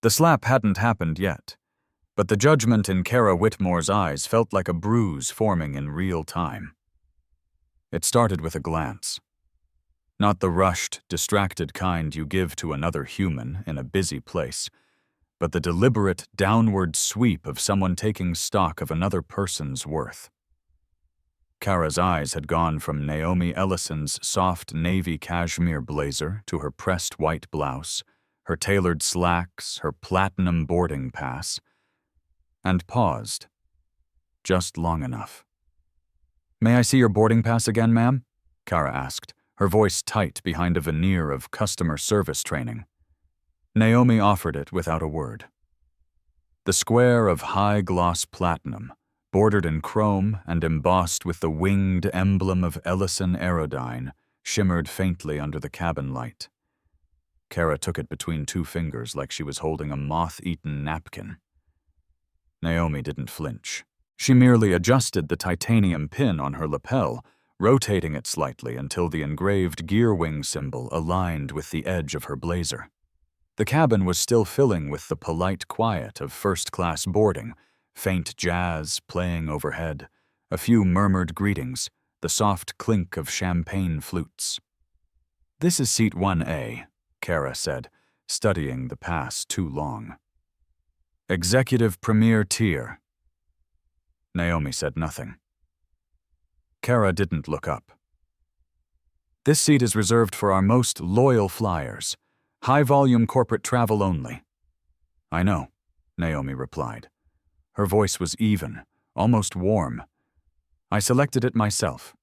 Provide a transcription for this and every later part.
The slap hadn't happened yet, but the judgment in Kara Whitmore's eyes felt like a bruise forming in real time. It started with a glance. Not the rushed, distracted kind you give to another human in a busy place, but the deliberate downward sweep of someone taking stock of another person's worth. Kara's eyes had gone from Naomi Ellison's soft navy cashmere blazer to her pressed white blouse, her tailored slacks, her platinum boarding pass, and paused, just long enough. "May I see your boarding pass again, ma'am?" Kara asked, her voice tight behind a veneer of customer service training. Naomi offered it without a word. The square of high-gloss platinum, bordered in chrome and embossed with the winged emblem of Ellison Aerodyne, shimmered faintly under the cabin light. Kara took it between two fingers like she was holding a moth-eaten napkin. Naomi didn't flinch. She merely adjusted the titanium pin on her lapel, rotating it slightly until the engraved gear wing symbol aligned with the edge of her blazer. The cabin was still filling with the polite quiet of first-class boarding, faint jazz playing overhead, a few murmured greetings, the soft clink of champagne flutes. "This is seat 1A, Kara said, studying the pass too long. "Executive Premier Tier." Naomi said nothing. Kara didn't look up. "This seat is reserved for our most loyal flyers. High-volume corporate travel only." "I know," Naomi replied. Her voice was even, almost warm. "I selected it myself."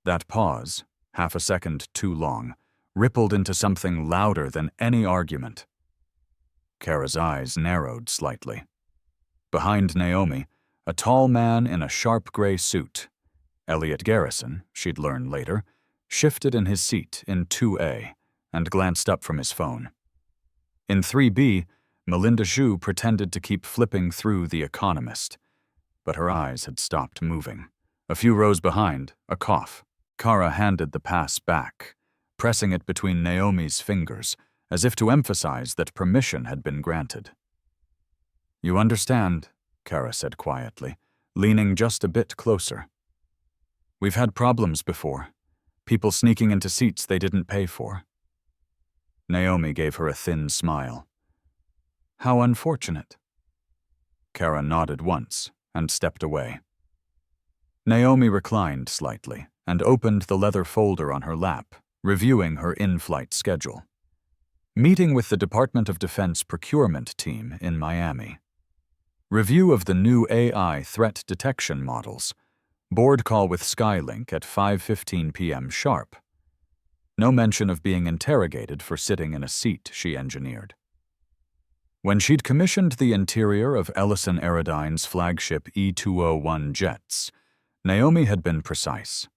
That pause, half a second too long, rippled into something louder than any argument. Kara's eyes narrowed slightly. Behind Naomi, a tall man in a sharp gray suit, Elliot Garrison, she'd learn later, shifted in his seat in 2A and glanced up from his phone. In 3B, Melinda Zhu pretended to keep flipping through The Economist, but her eyes had stopped moving. A few rows behind, a cough. Kara handed the pass back, pressing it between Naomi's fingers, as if to emphasize that permission had been granted. "You understand," Kara said quietly, leaning just a bit closer. "We've had problems before. People sneaking into seats they didn't pay for." Naomi gave her a thin smile. "How unfortunate." Kara nodded once and stepped away. Naomi reclined slightly and opened the leather folder on her lap, reviewing her in-flight schedule. Meeting with the Department of Defense procurement team in Miami. Review of the new AI threat detection models. Board call with Skylink at 5:15 p.m. sharp. No mention of being interrogated for sitting in a seat she engineered. When she'd commissioned the interior of Ellison Aerodyne's flagship E-201 jets, Naomi had been precise.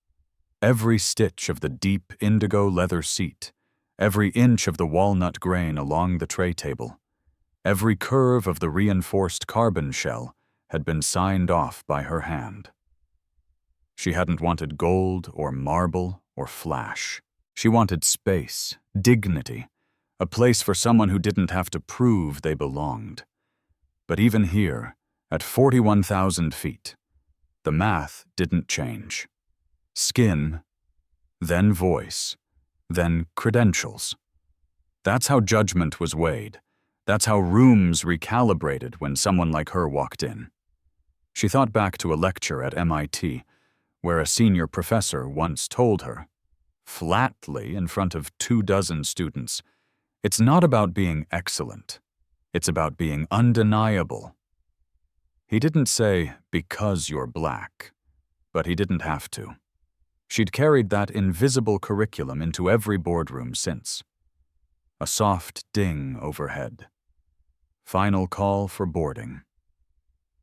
Every stitch of the deep indigo leather seat, every inch of the walnut grain along the tray table, every curve of the reinforced carbon shell had been signed off by her hand. She hadn't wanted gold or marble or flash. She wanted space, dignity, a place for someone who didn't have to prove they belonged. But even here, at 41,000 feet, the math didn't change. Skin, then voice, then credentials. That's how judgment was weighed. That's how rooms recalibrated when someone like her walked in. She thought back to a lecture at MIT, where a senior professor once told her, flatly in front of 24 students, "It's not about being excellent. It's about being undeniable." He didn't say, "because you're black," but he didn't have to. She'd carried that invisible curriculum into every boardroom since. A soft ding overhead. Final call for boarding.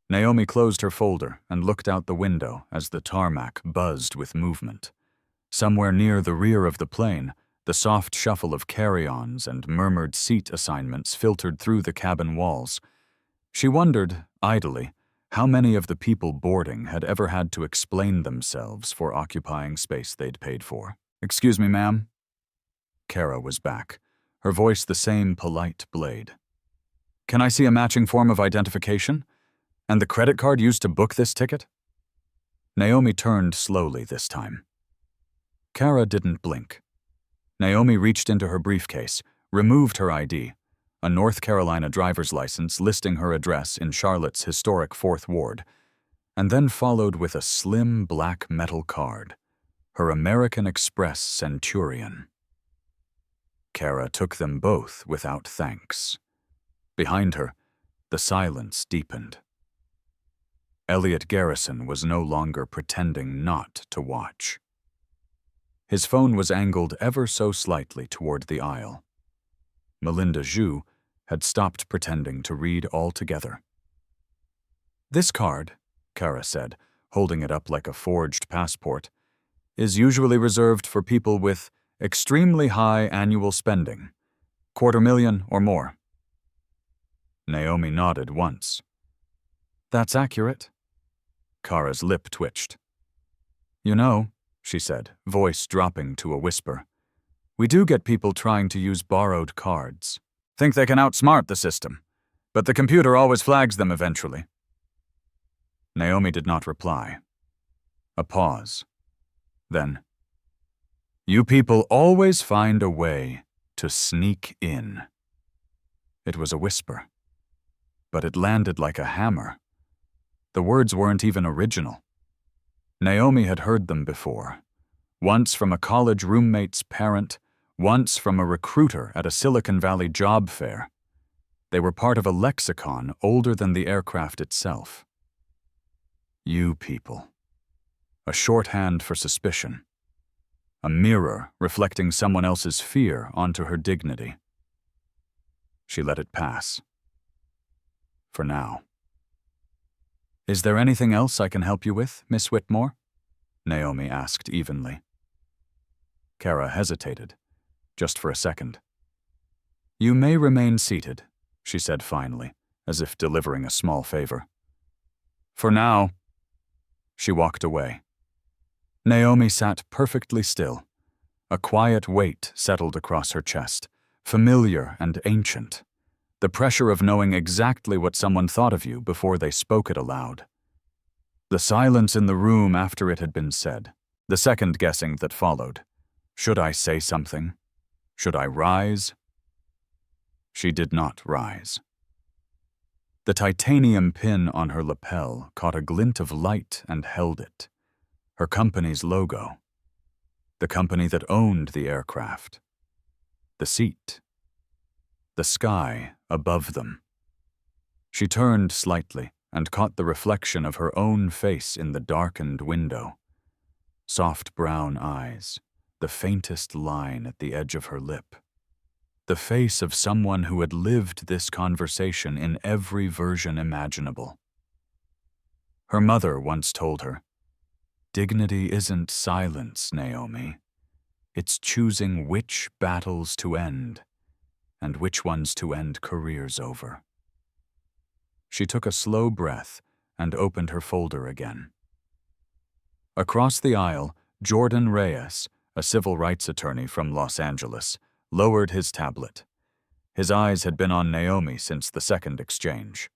Naomi closed her folder and looked out the window as the tarmac buzzed with movement. Somewhere near the rear of the plane, the soft shuffle of carry-ons and murmured seat assignments filtered through the cabin walls. She wondered, idly, how many of the people boarding had ever had to explain themselves for occupying space they'd paid for. "Excuse me, ma'am?" Kara was back, her voice the same polite blade. Can I see a matching form of identification? And the credit card used to book this ticket? Naomi turned slowly this time. Kara didn't blink. Naomi reached into her briefcase, removed her ID, a North Carolina driver's license listing her address in Charlotte's historic 4th Ward, and then followed with a slim black metal card, her American Express Centurion. Kara took them both without thanks. Behind her, the silence deepened. Elliot Garrison was no longer pretending not to watch. His phone was angled ever so slightly toward the aisle. Melinda Zhu had stopped pretending to read altogether. "This card," Kara said, holding it up like a forged passport, "is usually reserved for people with extremely high annual spending, $250,000 or more." Naomi nodded once. "That's accurate." Kara's lip twitched. "You know," she said, voice dropping to a whisper, "we do get people trying to use borrowed cards. Think they can outsmart the system, but the computer always flags them eventually." Naomi did not reply. A pause. Then, "You people always find a way to sneak in." It was a whisper, but it landed like a hammer. The words weren't even original. Naomi had heard them before, once from a college roommate's parent, once from a recruiter at a Silicon Valley job fair. They were part of a lexicon older than the aircraft itself. You people. A shorthand for suspicion. A mirror reflecting someone else's fear onto her dignity. She let it pass. For now. "Is there anything else I can help you with, Miss Whitmore?" Naomi asked evenly. Kara hesitated, just for a second. "You may remain seated," she said finally, as if delivering a small favor. "For now." She walked away. Naomi sat perfectly still. A quiet weight settled across her chest, familiar and ancient. The pressure of knowing exactly what someone thought of you before they spoke it aloud. The silence in the room after it had been said, the second-guessing that followed. Should I say something? Should I rise? She did not rise. The titanium pin on her lapel caught a glint of light and held it. Her company's logo. The company that owned the aircraft. The seat. The sky above them. She turned slightly and caught the reflection of her own face in the darkened window. Soft brown eyes, the faintest line at the edge of her lip. The face of someone who had lived this conversation in every version imaginable. Her mother once told her, "Dignity isn't silence, Naomi. It's choosing which battles to end and which ones to end careers over." She took a slow breath and opened her folder again. Across the aisle, Jordan Reyes, a civil rights attorney from Los Angeles, lowered his tablet. His eyes had been on Naomi since the second exchange.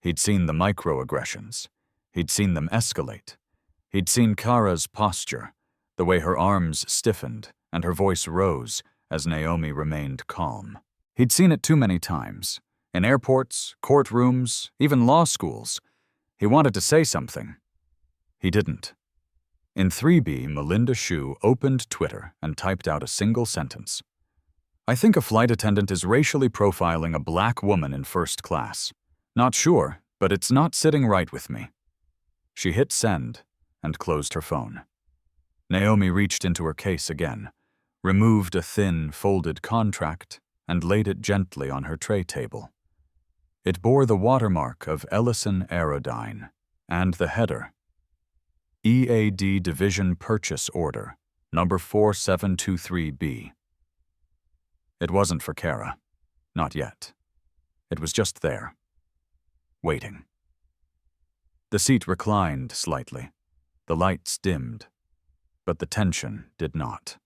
He'd seen the microaggressions. He'd seen them escalate. He'd seen Kara's posture, the way her arms stiffened and her voice rose as Naomi remained calm. He'd seen it too many times, in airports, courtrooms, even law schools. He wanted to say something. He didn't. In 3B, Melinda Zhu opened Twitter and typed out a single sentence. "I think a flight attendant is racially profiling a black woman in first class. Not sure, but it's not sitting right with me." She hit send and closed her phone. Naomi reached into her case again, removed a thin, folded contract, and laid it gently on her tray table. It bore the watermark of Ellison Aerodyne and the header, EAD Division Purchase Order, number 4723B. It wasn't for Kara. Not yet. It was just there. Waiting. The seat reclined slightly. The lights dimmed. But the tension did not.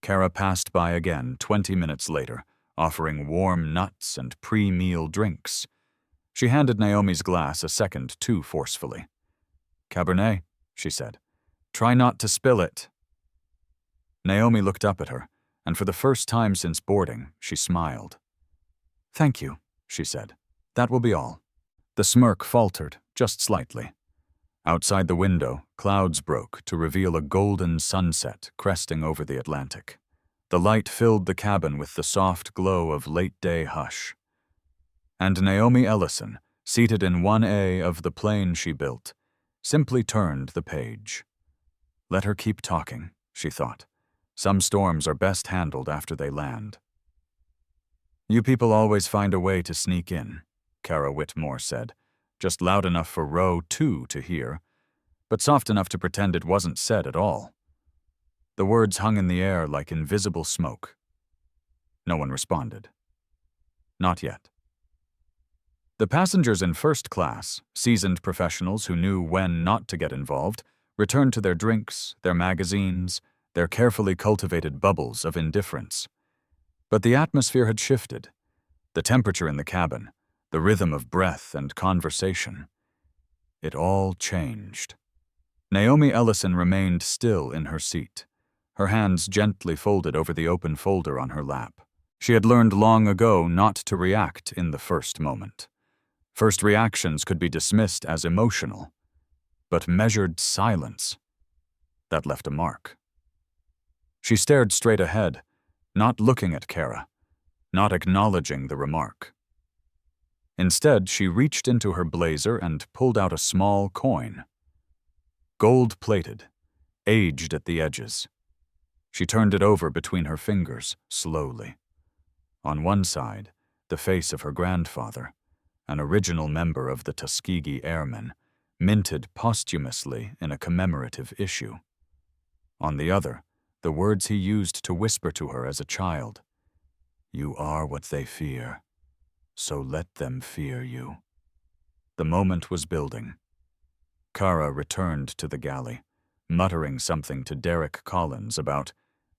Kara passed by again 20 minutes later, offering warm nuts and pre-meal drinks. She handed Naomi's glass a second too forcefully. "Cabernet," she said. "Try not to spill it." Naomi looked up at her, and for the first time since boarding, she smiled. "Thank you," she said. "That will be all." The smirk faltered, just slightly. Outside the window, clouds broke to reveal a golden sunset cresting over the Atlantic. The light filled the cabin with the soft glow of late-day hush. And Naomi Ellison, seated in 1A of the plane she built, simply turned the page. Let her keep talking, she thought. Some storms are best handled after they land. "You people always find a way to sneak in," Kara Whitmore said, just loud enough for row 2 to hear, but soft enough to pretend it wasn't said at all. The words hung in the air like invisible smoke. No one responded. Not yet. The passengers in first class, seasoned professionals who knew when not to get involved, returned to their drinks, their magazines, their carefully cultivated bubbles of indifference. But the atmosphere had shifted. The temperature in the cabin, the rhythm of breath and conversation. It all changed. Naomi Ellison remained still in her seat, her hands gently folded over the open folder on her lap. She had learned long ago not to react in the first moment. First reactions could be dismissed as emotional, but measured silence, that left a mark. She stared straight ahead, not looking at Kara, not acknowledging the remark. Instead, she reached into her blazer and pulled out a small coin. Gold-plated, aged at the edges. She turned it over between her fingers, slowly. On one side, the face of her grandfather, an original member of the Tuskegee Airmen, minted posthumously in a commemorative issue. On the other, the words he used to whisper to her as a child. "You are what they fear, so let them fear you." The moment was building. Kara returned to the galley, muttering something to Derek Collins about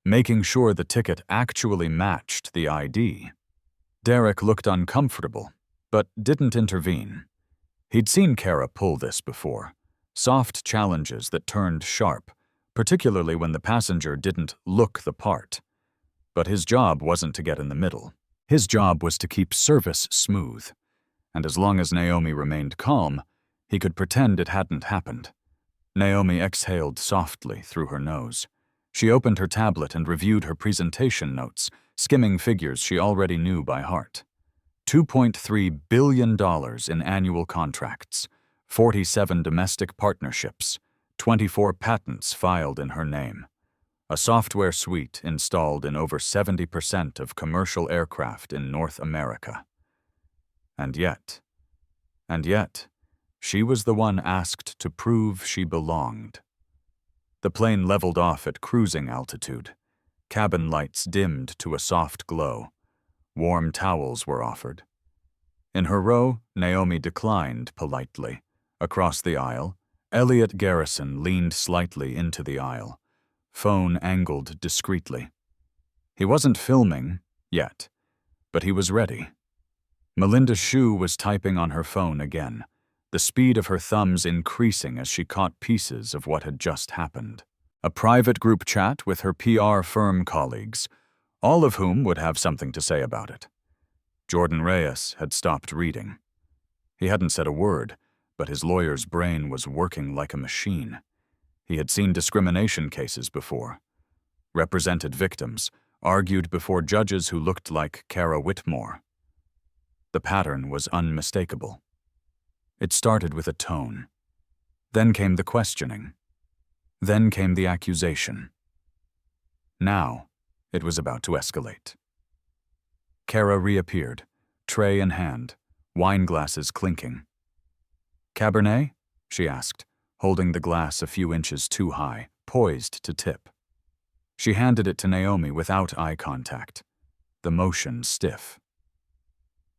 making sure the ticket actually matched the ID. Derek looked uncomfortable, but didn't intervene. He'd seen Kara pull this before, soft challenges that turned sharp, particularly when the passenger didn't look the part. But his job wasn't to get in the middle. His job was to keep service smooth, and as long as Naomi remained calm, he could pretend it hadn't happened. Naomi exhaled softly through her nose. She opened her tablet and reviewed her presentation notes, skimming figures she already knew by heart. $2.3 billion in annual contracts, 47 domestic partnerships, 24 patents filed in her name, a software suite installed in over 70% of commercial aircraft in North America. And yet, she was the one asked to prove she belonged. The plane leveled off at cruising altitude. Cabin lights dimmed to a soft glow. Warm towels were offered. In her row, Naomi declined politely. Across the aisle, Elliot Garrison leaned slightly into the aisle, phone angled discreetly. He wasn't filming, yet, but he was ready. Melinda Shue was typing on her phone again, the speed of her thumbs increasing as she caught pieces of what had just happened. A private group chat with her PR firm colleagues, all of whom would have something to say about it. Jordan Reyes had stopped reading. He hadn't said a word, but his lawyer's brain was working like a machine. He had seen discrimination cases before, represented victims, argued before judges who looked like Kara Whitmore. The pattern was unmistakable. It started with a tone. Then came the questioning. Then came the accusation. Now, it was about to escalate. Kara reappeared, tray in hand, wine glasses clinking. "Cabernet?" she asked, holding the glass a few inches too high, poised to tip. She handed it to Naomi without eye contact, the motion stiff.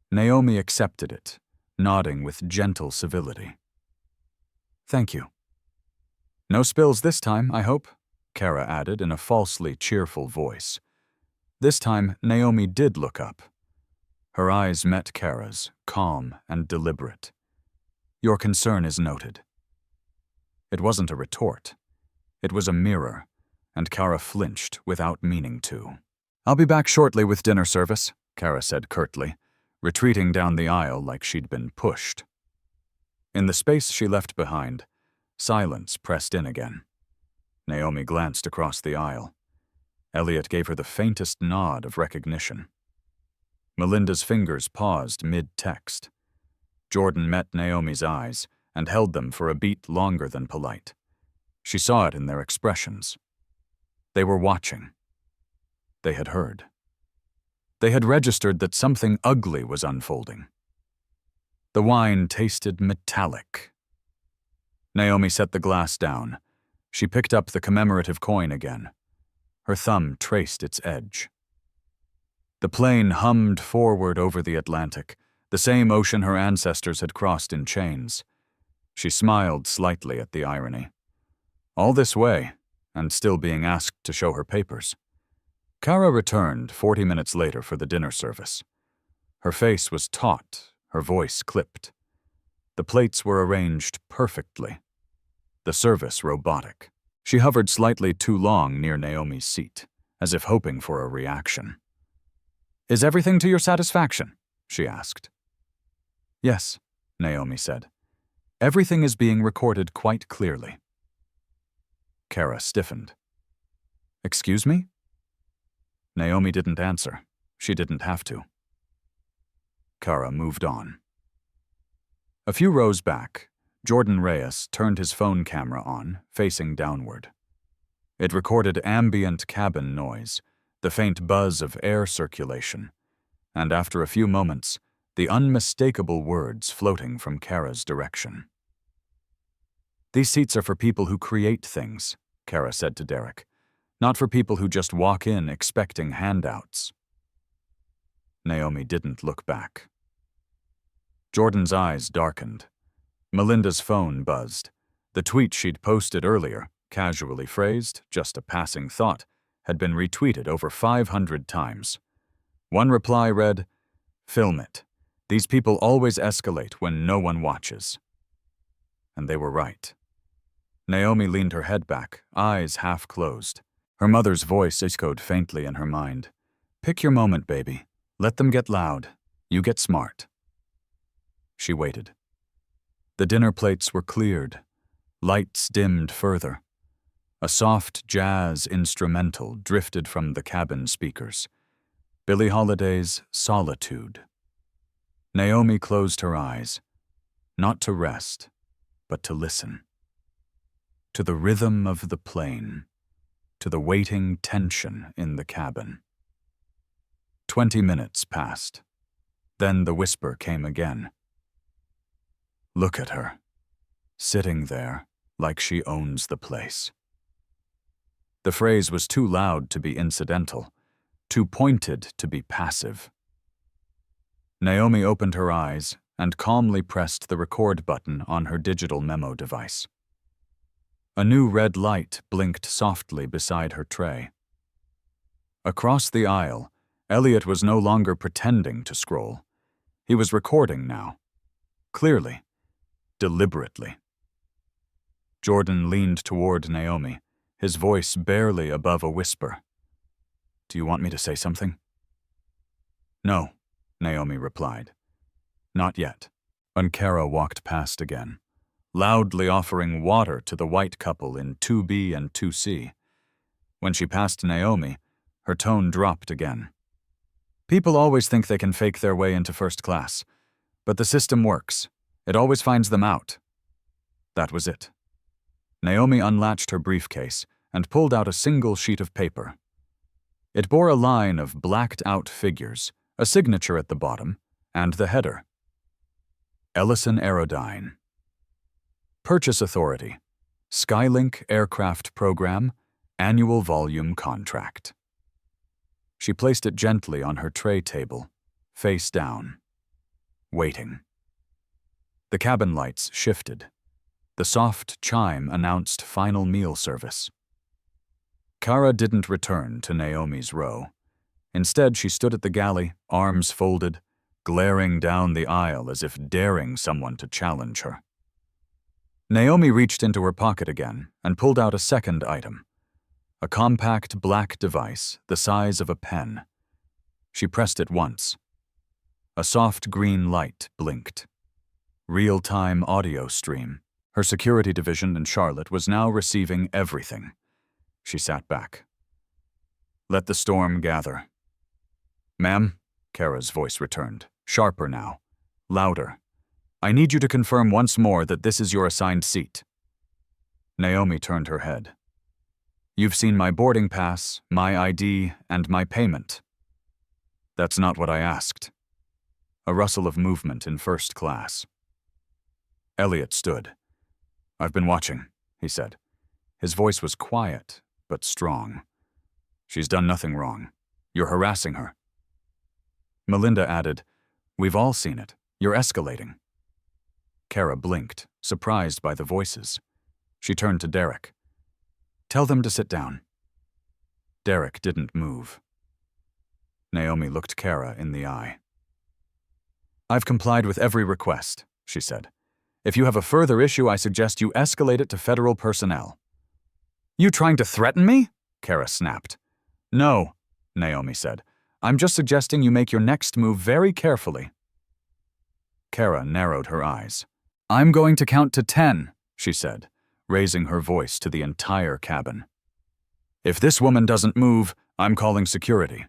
Naomi accepted it, nodding with gentle civility. "Thank you." "No spills this time, I hope," Kara added in a falsely cheerful voice. This time, Naomi did look up. Her eyes met Kara's, calm and deliberate. "Your concern is noted." It wasn't a retort. It was a mirror, and Kara flinched without meaning to. "I'll be back shortly with dinner service," Kara said curtly, retreating down the aisle like she'd been pushed. In the space she left behind, silence pressed in again. Naomi glanced across the aisle. Elliot gave her the faintest nod of recognition. Melinda's fingers paused mid-text. Jordan met Naomi's eyes and held them for a beat longer than polite. She saw it in their expressions. They were watching. They had heard. They had registered that something ugly was unfolding. The wine tasted metallic. Naomi set the glass down. She picked up the commemorative coin again. Her thumb traced its edge. The plane hummed forward over the Atlantic, the same ocean her ancestors had crossed in chains. She smiled slightly at the irony. All this way, and still being asked to show her papers. Kara returned 40 minutes later for the dinner service. Her face was taut, her voice clipped. The plates were arranged perfectly. The service robotic. She hovered slightly too long near Naomi's seat, as if hoping for a reaction. "Is everything to your satisfaction?" she asked. "Yes," Naomi said. "Everything is being recorded quite clearly." Kara stiffened. "Excuse me?" Naomi didn't answer. She didn't have to. Kara moved on. A few rows back, Jordan Reyes turned his phone camera on, facing downward. It recorded ambient cabin noise, the faint buzz of air circulation, and after a few moments, the unmistakable words floating from Kara's direction. "These seats are for people who create things," Kara said to Derek, "not for people who just walk in expecting handouts." Naomi didn't look back. Jordan's eyes darkened. Melinda's phone buzzed. The tweet she'd posted earlier, casually phrased, just a passing thought, had been retweeted over 500 times. One reply read, "Film it. These people always escalate when no one watches." And they were right. Naomi leaned her head back, eyes half closed. Her mother's voice echoed faintly in her mind. "Pick your moment, baby. Let them get loud. You get smart." She waited. The dinner plates were cleared. Lights dimmed further. A soft jazz instrumental drifted from the cabin speakers. Billie Holiday's Solitude. Naomi closed her eyes, not to rest, but to listen. To the rhythm of the plane, to the waiting tension in the cabin. 20 minutes passed. Then the whisper came again. "Look at her, sitting there like she owns the place." The phrase was too loud to be incidental, too pointed to be passive. Naomi opened her eyes and calmly pressed the record button on her digital memo device. A new red light blinked softly beside her tray. Across the aisle, Elliot was no longer pretending to scroll. He was recording now. Clearly. Deliberately. Jordan leaned toward Naomi, his voice barely above a whisper. "Do you want me to say something?" "No," Naomi replied. "Not yet." And Kara walked past again, loudly offering water to the white couple in 2B and 2C. When she passed Naomi, her tone dropped again. "People always think they can fake their way into first class, but the system works. It always finds them out." That was it. Naomi unlatched her briefcase and pulled out a single sheet of paper. It bore a line of blacked-out figures, a signature at the bottom, and the header. Ellison Aerodyne. Purchase Authority. Skylink Aircraft Program. Annual Volume Contract. She placed it gently on her tray table, face down. Waiting. The cabin lights shifted. The soft chime announced final meal service. Kara didn't return to Naomi's row. Instead, she stood at the galley, arms folded, glaring down the aisle as if daring someone to challenge her. Naomi reached into her pocket again and pulled out a second item, a compact black device the size of a pen. She pressed it once. A soft green light blinked. Real-time audio stream. Her security division in Charlotte was now receiving everything. She sat back. Let the storm gather. Ma'am, Kara's voice returned, sharper now, louder. I need you to confirm once more that this is your assigned seat. Naomi turned her head. You've seen my boarding pass, my ID, and my payment. That's not what I asked. A rustle of movement in first class. Elliot stood. I've been watching, he said. His voice was quiet, but strong. She's done nothing wrong. You're harassing her. Melinda added, We've all seen it. You're escalating. Kara blinked, surprised by the voices. She turned to Derek. Tell them to sit down. Derek didn't move. Naomi looked Kara in the eye. I've complied with every request, she said. If you have a further issue, I suggest you escalate it to federal personnel. You trying to threaten me? Kara snapped. No, Naomi said. I'm just suggesting you make your next move very carefully. Kara narrowed her eyes. I'm going to count to 10, she said, raising her voice to the entire cabin. If this woman doesn't move, I'm calling security.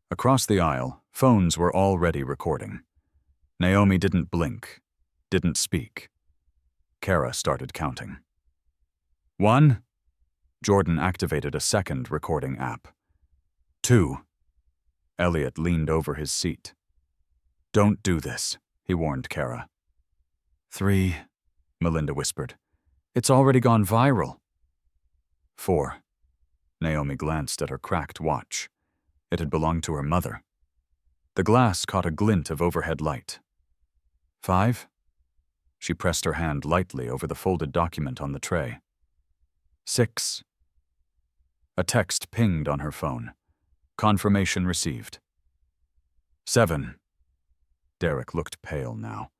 Across the aisle, phones were already recording. Naomi didn't blink, didn't speak. Kara started counting. 1. Jordan activated a second recording app. 2. Elliot leaned over his seat. Don't do this, he warned Kara. 3. Melinda whispered. It's already gone viral. 4. Naomi glanced at her cracked watch. It had belonged to her mother. The glass caught a glint of overhead light. 5. She pressed her hand lightly over the folded document on the tray. 6. A text pinged on her phone. Confirmation received. 7. Derek looked pale now,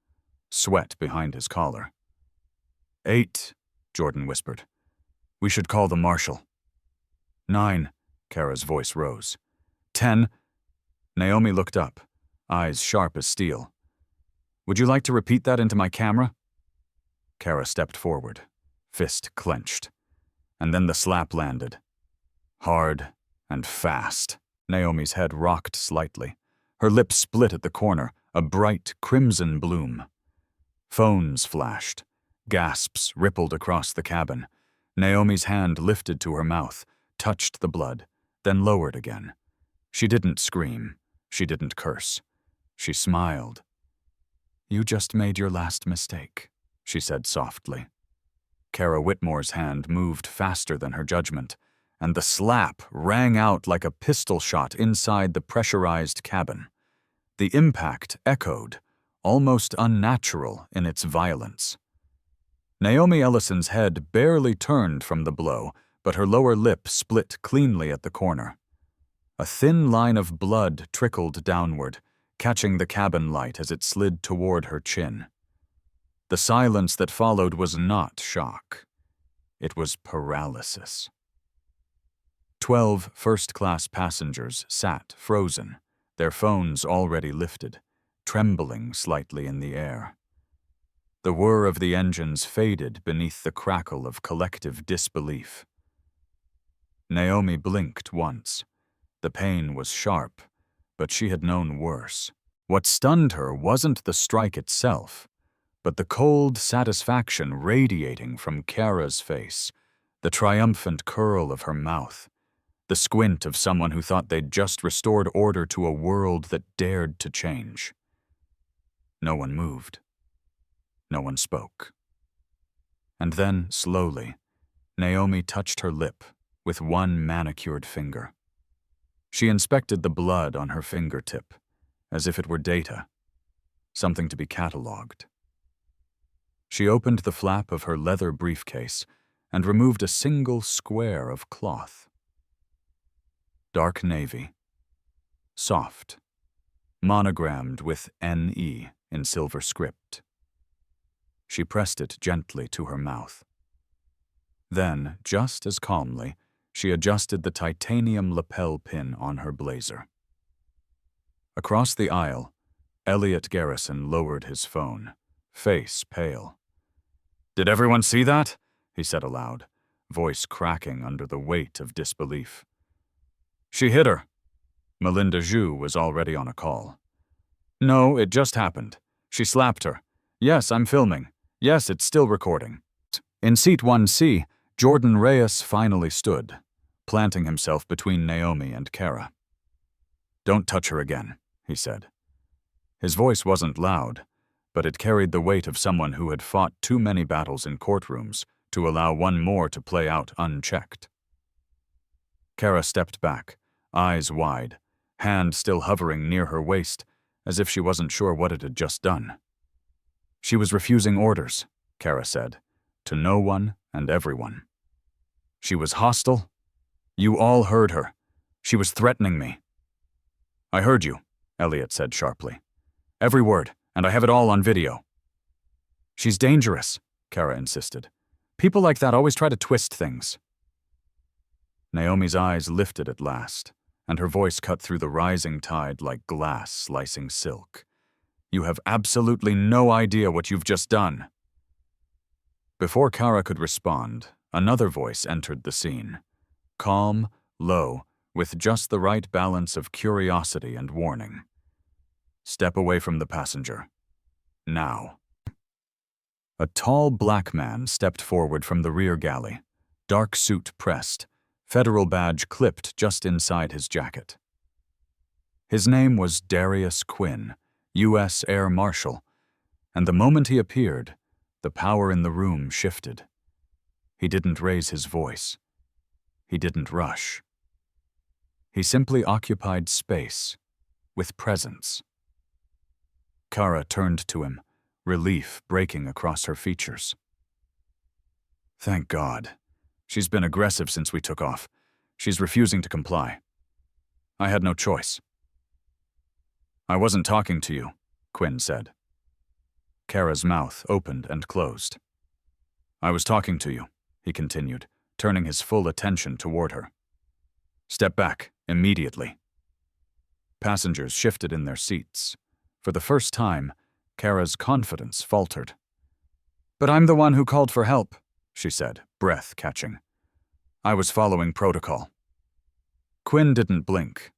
sweat behind his collar. 8, Jordan whispered. We should call the marshal. 9, Kara's voice rose. 10, Naomi looked up, eyes sharp as steel. Would you like to repeat that into my camera? Kara stepped forward, fist clenched. And then the slap landed. Hard and fast. Naomi's head rocked slightly. Her lips split at the corner, a bright crimson bloom. Phones flashed. Gasps rippled across the cabin. Naomi's hand lifted to her mouth, touched the blood, then lowered again. She didn't scream. She didn't curse. She smiled. You just made your last mistake, she said softly. Kara Whitmore's hand moved faster than her judgment, and the slap rang out like a pistol shot inside the pressurized cabin. The impact echoed, almost unnatural in its violence. Naomi Ellison's head barely turned from the blow, but her lower lip split cleanly at the corner. A thin line of blood trickled downward, catching the cabin light as it slid toward her chin. The silence that followed was not shock. It was paralysis. 12 first-class passengers sat frozen, their phones already lifted, trembling slightly in the air. The whir of the engines faded beneath the crackle of collective disbelief. Naomi blinked once. The pain was sharp, but she had known worse. What stunned her wasn't the strike itself, but the cold satisfaction radiating from Kara's face, the triumphant curl of her mouth, the squint of someone who thought they'd just restored order to a world that dared to change. No one moved. No one spoke. And then, slowly, Naomi touched her lip with one manicured finger. She inspected the blood on her fingertip, as if it were data, something to be catalogued. She opened the flap of her leather briefcase and removed a single square of cloth. Dark navy, soft, monogrammed with N.E. in silver script. She pressed it gently to her mouth. Then, just as calmly, she adjusted the titanium lapel pin on her blazer. Across the aisle, Elliot Garrison lowered his phone, face pale. "Did everyone see that?" he said aloud, voice cracking under the weight of disbelief. "She hit her." Melinda Zhu was already on a call. "No, it just happened. She slapped her. Yes, I'm filming. Yes, it's still recording." In seat 1C, Jordan Reyes finally stood, planting himself between Naomi and Kara. "Don't touch her again," he said. His voice wasn't loud, but it carried the weight of someone who had fought too many battles in courtrooms to allow one more to play out unchecked. Kara stepped back, eyes wide, hand still hovering near her waist, as if she wasn't sure what it had just done. "She was refusing orders," Kara said, "to no one and everyone. She was hostile. You all heard her. She was threatening me." "I heard you," Elliot said sharply. "Every word, and I have it all on video." "She's dangerous," Kara insisted. "People like that always try to twist things." Naomi's eyes lifted at last, and her voice cut through the rising tide like glass slicing silk. "You have absolutely no idea what you've just done." Before Kara could respond, another voice entered the scene. Calm, low, with just the right balance of curiosity and warning. "Step away from the passenger. Now." A tall black man stepped forward from the rear galley, dark suit pressed, federal badge clipped just inside his jacket. His name was Darius Quinn, U.S. Air Marshal, and the moment he appeared, the power in the room shifted. He didn't raise his voice. He didn't rush. He simply occupied space, with presence. Kara turned to him, relief breaking across her features. "Thank God. She's been aggressive since we took off. She's refusing to comply. I had no choice." "I wasn't talking to you," Quinn said. Kara's mouth opened and closed. "I was talking to you," he continued, turning his full attention toward her. "Step back, immediately." Passengers shifted in their seats. For the first time, Kara's confidence faltered. "But I'm the one who called for help," she said, breath catching. "I was following protocol." Quinn didn't blink.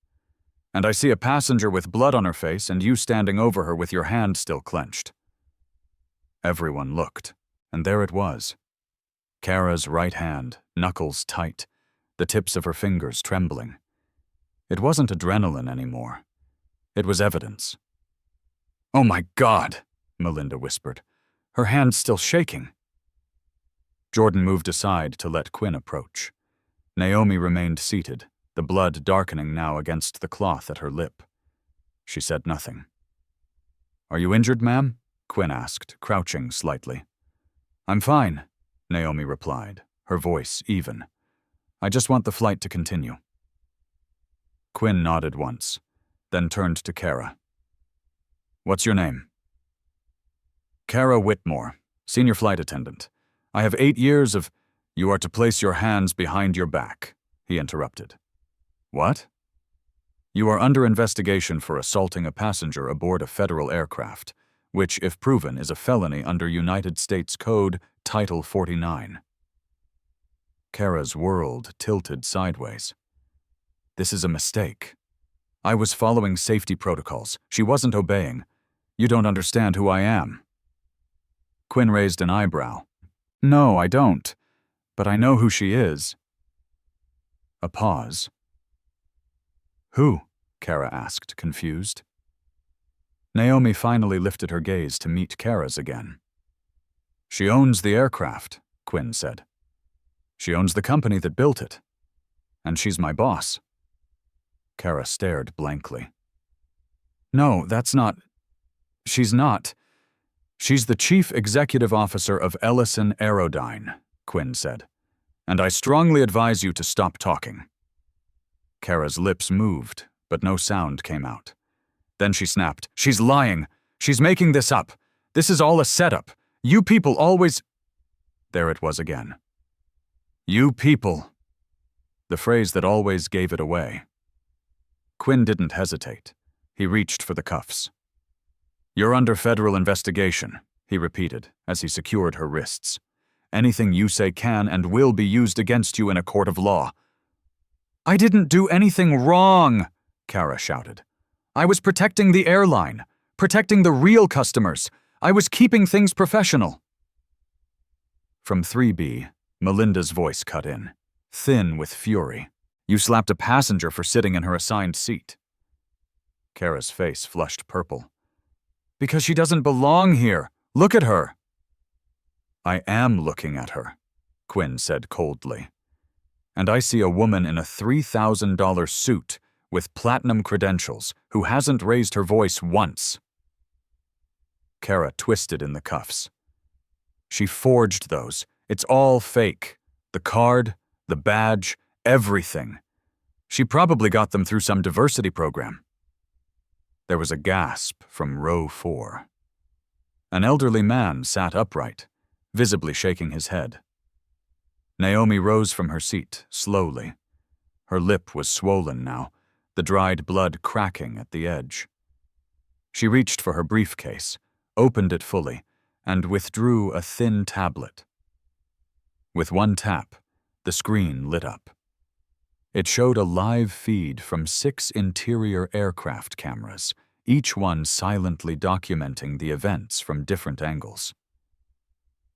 "And I see a passenger with blood on her face and you standing over her with your hand still clenched." Everyone looked, and there it was. Kara's right hand, knuckles tight, the tips of her fingers trembling. It wasn't adrenaline anymore. It was evidence. "Oh my God," Melinda whispered, her hands still shaking. Jordan moved aside to let Quinn approach. Naomi remained seated, the blood darkening now against the cloth at her lip. She said nothing. "Are you injured, ma'am?" Quinn asked, crouching slightly. "I'm fine," Naomi replied, her voice even. "I just want the flight to continue." Quinn nodded once, then turned to Kara. "What's your name?" "Kara Whitmore, senior flight attendant. I have 8 years of—" "You are to place your hands behind your back," he interrupted. "What?" "You are under investigation for assaulting a passenger aboard a federal aircraft, which, if proven, is a felony under United States Code Title 49. Kara's world tilted sideways. "This is a mistake. I was following safety protocols. She wasn't obeying. You don't understand who I am." Quinn raised an eyebrow. "No, I don't. But I know who she is." A pause. "Who?" Kara asked, confused. Naomi finally lifted her gaze to meet Kara's again. "She owns the aircraft," Quinn said. "She owns the company that built it. And she's my boss." Kara stared blankly. "No, that's not... She's not. She's the chief executive officer of Ellison Aerodyne," Quinn said. "And I strongly advise you to stop talking." Kara's lips moved, but no sound came out. Then she snapped, "She's lying! She's making this up! This is all a setup! You people always—" There it was again. "You people." The phrase that always gave it away. Quinn didn't hesitate. He reached for the cuffs. "You're under federal investigation," he repeated as he secured her wrists. "Anything you say can and will be used against you in a court of law." "I didn't do anything wrong," Kara shouted. "I was protecting the airline, protecting the real customers. I was keeping things professional." From 3B, Melinda's voice cut in, thin with fury. "You slapped a passenger for sitting in her assigned seat." Kara's face flushed purple. "Because she doesn't belong here. Look at her." "I am looking at her," Quinn said coldly. "And I see a woman in a $3,000 suit with platinum credentials who hasn't raised her voice once." Kara twisted in the cuffs. "She forged those. It's all fake. The card, the badge, everything. She probably got them through some diversity program." There was a gasp from row 4. An elderly man sat upright, visibly shaking his head. Naomi rose from her seat, slowly. Her lip was swollen now, the dried blood cracking at the edge. She reached for her briefcase, opened it fully, and withdrew a thin tablet. With one tap, the screen lit up. It showed a live feed from 6 interior aircraft cameras, each one silently documenting the events from different angles.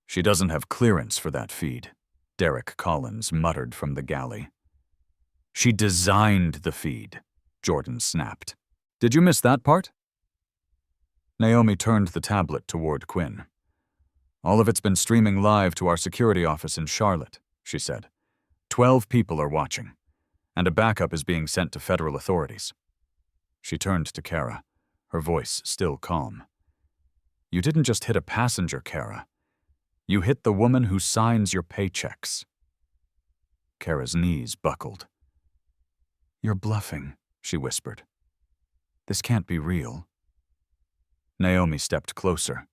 "She doesn't have clearance for that feed," Derek Collins muttered from the galley. "She designed the feed," Jordan snapped. "Did you miss that part?" Naomi turned the tablet toward Quinn. "All of it's been streaming live to our security office in Charlotte," she said. 12 people are watching, and a backup is being sent to federal authorities." She turned to Kara, her voice still calm. "You didn't just hit a passenger, Kara. You hit the woman who signs your paychecks." Kara's knees buckled. "You're bluffing," she whispered. "This can't be real." Naomi stepped closer.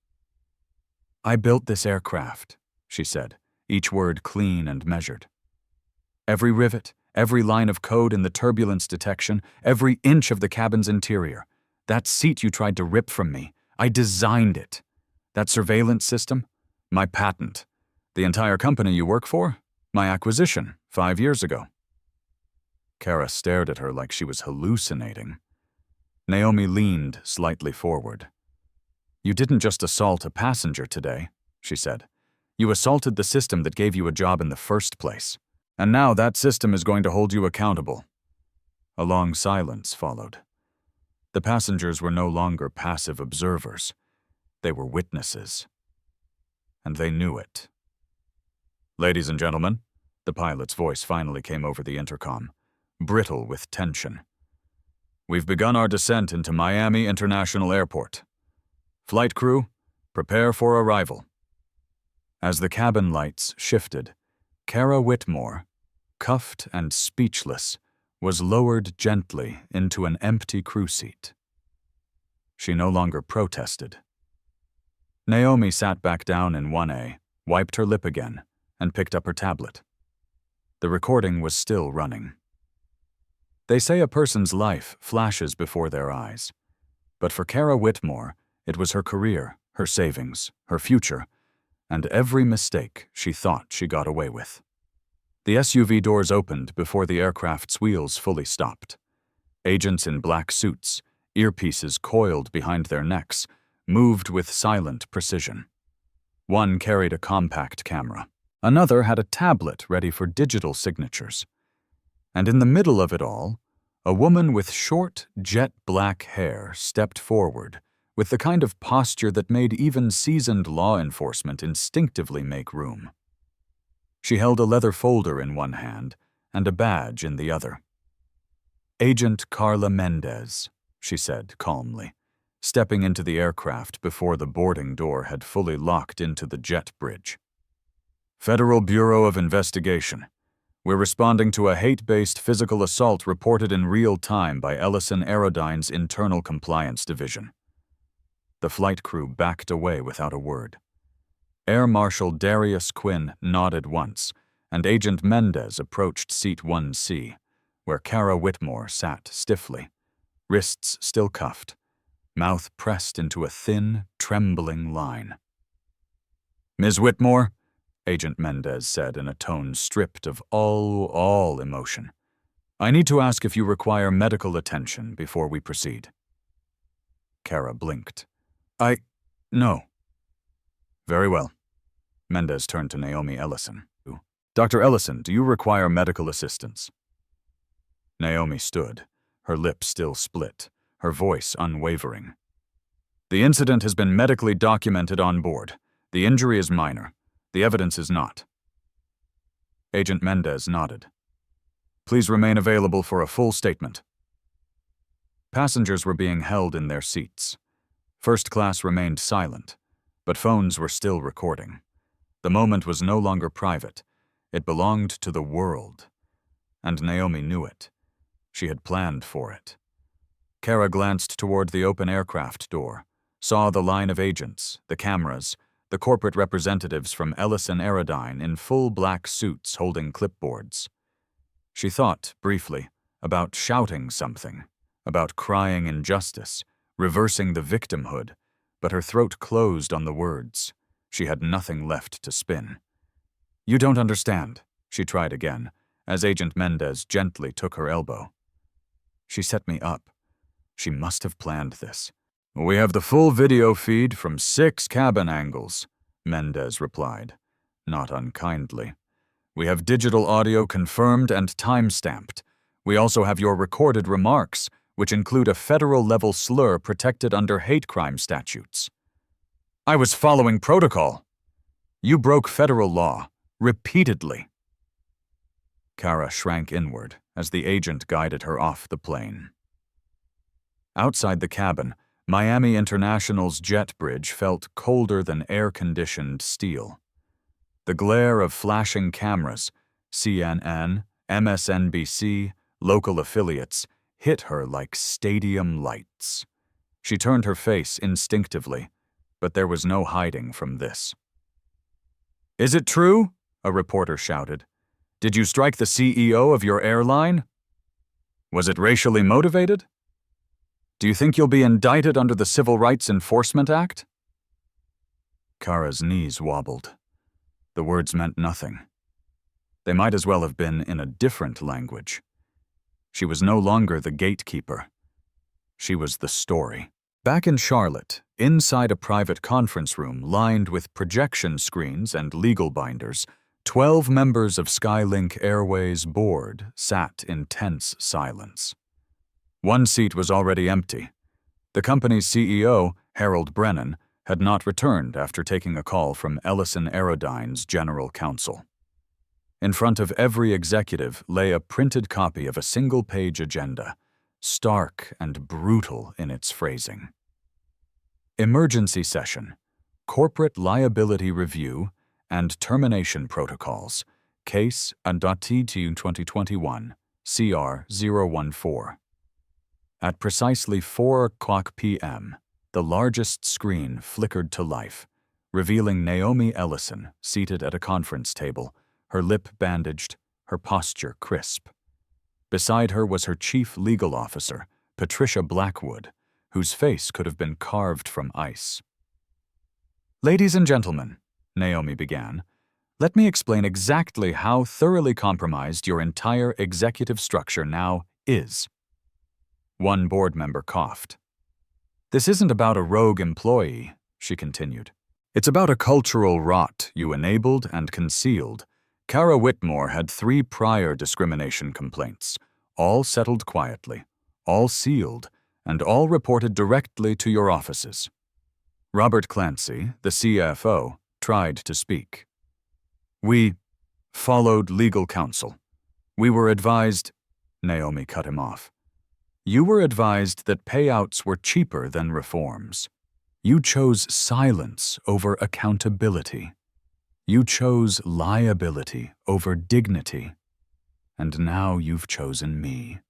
"I built this aircraft," she said, each word clean and measured. "Every rivet, every line of code in the turbulence detection, every inch of the cabin's interior. That seat you tried to rip from me, I designed it. That surveillance system, my patent. The entire company you work for, my acquisition 5 years ago." Kara stared at her like she was hallucinating. Naomi leaned slightly forward. "You didn't just assault a passenger today," she said. "You assaulted the system that gave you a job in the first place. And now that system is going to hold you accountable." A long silence followed. The passengers were no longer passive observers. They were witnesses. And they knew it. "Ladies and gentlemen," the pilot's voice finally came over the intercom, brittle with tension. "We've begun our descent into Miami International Airport. Flight crew, prepare for arrival." As the cabin lights shifted, Kara Whitmore, cuffed and speechless, was lowered gently into an empty crew seat. She no longer protested. Naomi sat back down in 1A, wiped her lip again, and picked up her tablet. The recording was still running. They say a person's life flashes before their eyes. But for Kara Whitmore, it was her career, her savings, her future, and every mistake she thought she got away with. The SUV doors opened before the aircraft's wheels fully stopped. Agents in black suits, earpieces coiled behind their necks, moved with silent precision. One carried a compact camera. Another had a tablet ready for digital signatures. And in the middle of it all, a woman with short, jet-black hair stepped forward with the kind of posture that made even seasoned law enforcement instinctively make room. She held a leather folder in one hand and a badge in the other. "Agent Carla Mendez," she said calmly, stepping into the aircraft before the boarding door had fully locked into the jet bridge. "Federal Bureau of Investigation. We're responding to a hate-based physical assault reported in real time by Ellison Aerodyne's Internal Compliance Division. The flight crew backed away without a word. Air Marshal Darius Quinn nodded once, and Agent Mendez approached Seat 1C, where Kara Whitmore sat stiffly, wrists still cuffed, mouth pressed into a thin, trembling line. "Ms. Whitmore," Agent Mendez said in a tone stripped of all emotion, "I need to ask if you require medical attention before we proceed." Kara blinked. No. Very well. Mendez turned to Naomi Ellison. "Dr. Ellison, do you require medical assistance?" Naomi stood, her lips still split, her voice unwavering. "The incident has been medically documented on board. The injury is minor. The evidence is not." Agent Mendez nodded. "Please remain available for a full statement." Passengers were being held in their seats. First class remained silent, but phones were still recording. The moment was no longer private. It belonged to the world. And Naomi knew it. She had planned for it. Kara glanced toward the open aircraft door, saw the line of agents, the cameras, the corporate representatives from Ellison Aerodyne in full black suits holding clipboards. She thought, briefly, about shouting something, about crying injustice, reversing the victimhood, but her throat closed on the words. She had nothing left to spin. "You don't understand," she tried again, as Agent Mendez gently took her elbow. "She set me up. She must have planned this." "We have the full video feed from 6 cabin angles," Mendez replied, not unkindly. "We have digital audio confirmed and time-stamped. We also have your recorded remarks, which include a federal-level slur protected under hate crime statutes." "I was following protocol." "You broke federal law, repeatedly." Kara shrank inward as the agent guided her off the plane. Outside the cabin, Miami International's jet bridge felt colder than air-conditioned steel. The glare of flashing cameras, CNN, MSNBC, local affiliates, hit her like stadium lights. She turned her face instinctively, but there was no hiding from this. "Is it true?" a reporter shouted. "Did you strike the CEO of your airline? Was it racially motivated? Do you think you'll be indicted under the Civil Rights Enforcement Act?" Kara's knees wobbled. The words meant nothing. They might as well have been in a different language. She was no longer the gatekeeper. She was the story. Back in Charlotte, inside a private conference room lined with projection screens and legal binders, 12 members of Skylink Airways' board sat in tense silence. One seat was already empty. The company's CEO, Harold Brennan, had not returned after taking a call from Ellison Aerodyne's general counsel. In front of every executive lay a printed copy of a single-page agenda, stark and brutal in its phrasing. Emergency session, corporate liability review, and termination protocols, case Andati 2021, CR 014. At precisely 4:00 p.m., the largest screen flickered to life, revealing Naomi Ellison seated at a conference table, her lip bandaged, her posture crisp. Beside her was her chief legal officer, Patricia Blackwood, whose face could have been carved from ice. "Ladies and gentlemen," Naomi began, "let me explain exactly how thoroughly compromised your entire executive structure now is." One board member coughed. "This isn't about a rogue employee," she continued. "It's about a cultural rot you enabled and concealed. Kara Whitmore had 3 prior discrimination complaints, all settled quietly, all sealed, and all reported directly to your offices." Robert Clancy, the CFO, tried to speak. "We followed legal counsel. We were advised—" Naomi cut him off. "You were advised that payouts were cheaper than reforms. You chose silence over accountability. You chose liability over dignity. and now you've chosen me."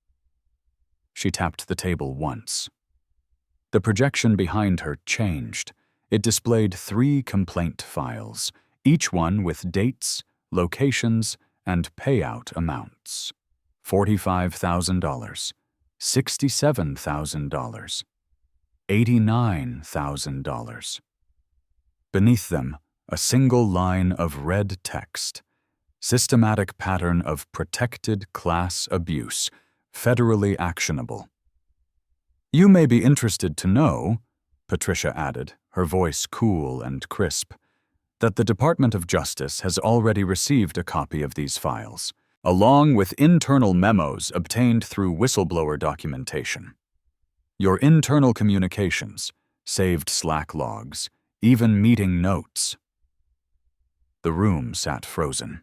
She tapped the table once. The projection behind her changed. It displayed 3 complaint files, each one with dates, locations, and payout amounts. $45,000, $67,000, $89,000. Beneath them, a single line of red text. Systematic pattern of protected class abuse, federally actionable. "You may be interested to know," Patricia added, her voice cool and crisp, "that the Department of Justice has already received a copy of these files, along with internal memos obtained through whistleblower documentation. Your internal communications, saved Slack logs, even meeting notes." The room sat frozen.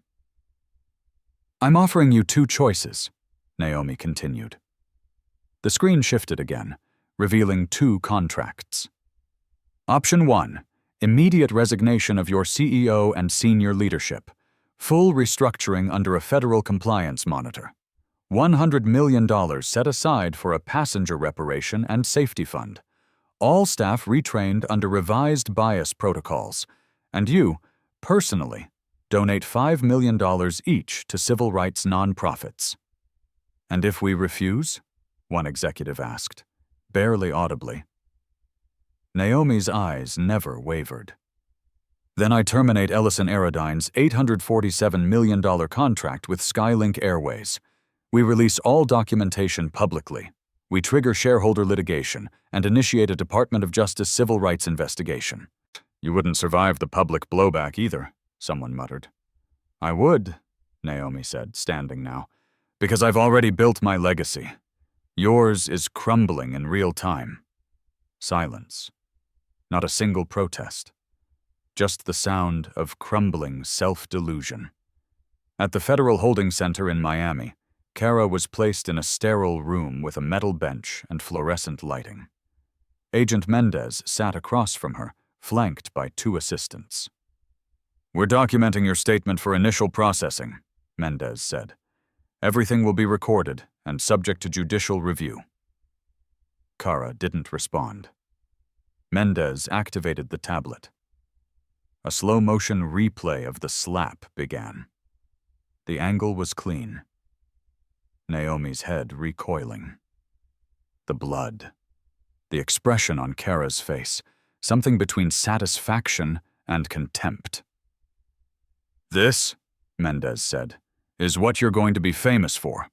"I'm offering you 2 choices," Naomi continued. The screen shifted again, revealing 2 contracts. "Option 1, immediate resignation of your CEO and senior leadership, full restructuring under a federal compliance monitor, $100 million set aside for a passenger reparation and safety fund, all staff retrained under revised bias protocols, and you, personally, donate $5 million each to civil rights nonprofits." "And if we refuse?" one executive asked, barely audibly. Naomi's eyes never wavered. "Then I terminate Ellison Aerodyne's $847 million contract with Skylink Airways. We release all documentation publicly. We trigger shareholder litigation and initiate a Department of Justice civil rights investigation." "You wouldn't survive the public blowback either," someone muttered. "I would," Naomi said, standing now, "because I've already built my legacy. Yours is crumbling in real time." Silence. Not a single protest. Just the sound of crumbling self-delusion. At the Federal Holding Center in Miami, Kara was placed in a sterile room with a metal bench and fluorescent lighting. Agent Mendez sat across from her, flanked by 2 assistants. "We're documenting your statement for initial processing," Mendez said. "Everything will be recorded and subject to judicial review." Kara didn't respond. Mendez activated the tablet. A slow-motion replay of the slap began. The angle was clean. Naomi's head recoiling. The blood. The expression on Kara's face, something between satisfaction and contempt. "This," Mendez said, "is what you're going to be famous for."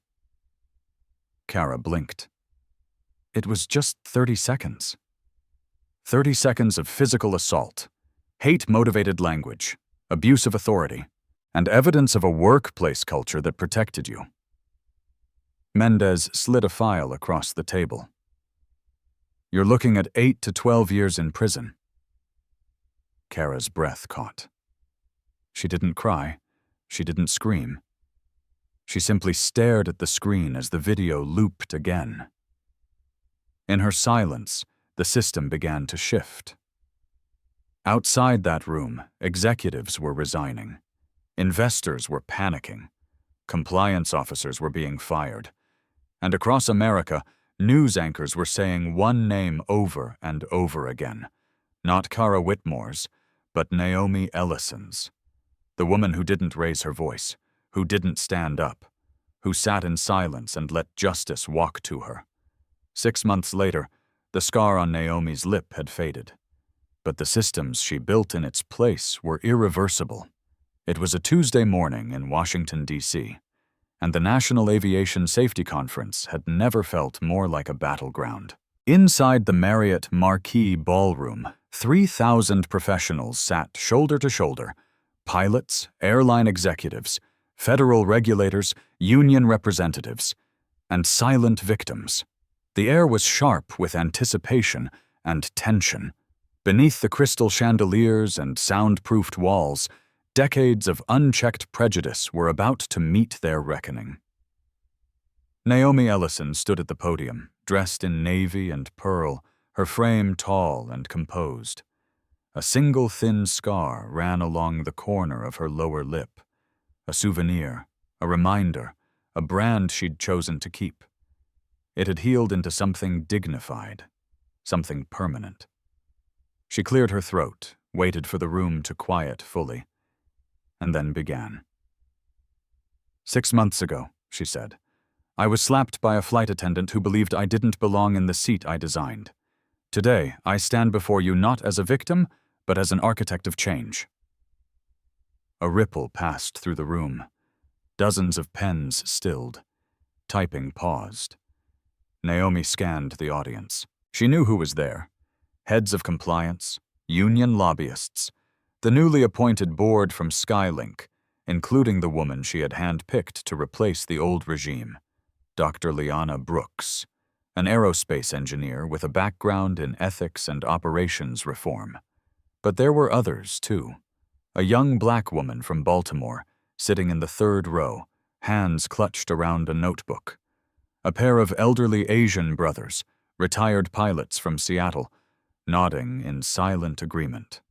Kara blinked. It was just 30 seconds. 30 seconds of physical assault, hate-motivated language, abuse of authority, and evidence of a workplace culture that protected you. Mendez slid a file across the table. "You're looking at 8 to 12 years in prison." Kara's breath caught. She didn't cry. She didn't scream. She simply stared at the screen as the video looped again. In her silence, the system began to shift. Outside that room, executives were resigning. Investors were panicking. Compliance officers were being fired. And across America, news anchors were saying one name over and over again. Not Kara Whitmore's, but Naomi Ellison's. The woman who didn't raise her voice, who didn't stand up, who sat in silence and let justice walk to her. 6 months later, the scar on Naomi's lip had faded. But the systems she built in its place were irreversible. It was a Tuesday morning in Washington, D.C., and the National Aviation Safety Conference had never felt more like a battleground. Inside the Marriott Marquis Ballroom, 3,000 professionals sat shoulder to shoulder, pilots, airline executives, federal regulators, union representatives, and silent victims. The air was sharp with anticipation and tension. Beneath the crystal chandeliers and soundproofed walls, decades of unchecked prejudice were about to meet their reckoning. Naomi Ellison stood at the podium, dressed in navy and pearl, her frame tall and composed. A single thin scar ran along the corner of her lower lip. A souvenir, a reminder, a brand she'd chosen to keep. It had healed into something dignified, something permanent. She cleared her throat, waited for the room to quiet fully, and then began. 6 months ago, she said, I was slapped by a flight attendant who believed I didn't belong in the seat I designed. Today, I stand before you not as a victim, but as an architect of change. A ripple passed through the room. Dozens of pens stilled. Typing paused. Naomi scanned the audience. She knew who was there. Heads of compliance, union lobbyists, the newly appointed board from Skylink, including the woman she had handpicked to replace the old regime, Dr. Liana Brooks, an aerospace engineer with a background in ethics and operations reform. But there were others, too. A young black woman from Baltimore, sitting in the third row, hands clutched around a notebook. A pair of elderly Asian brothers, retired pilots from Seattle, nodding in silent agreement.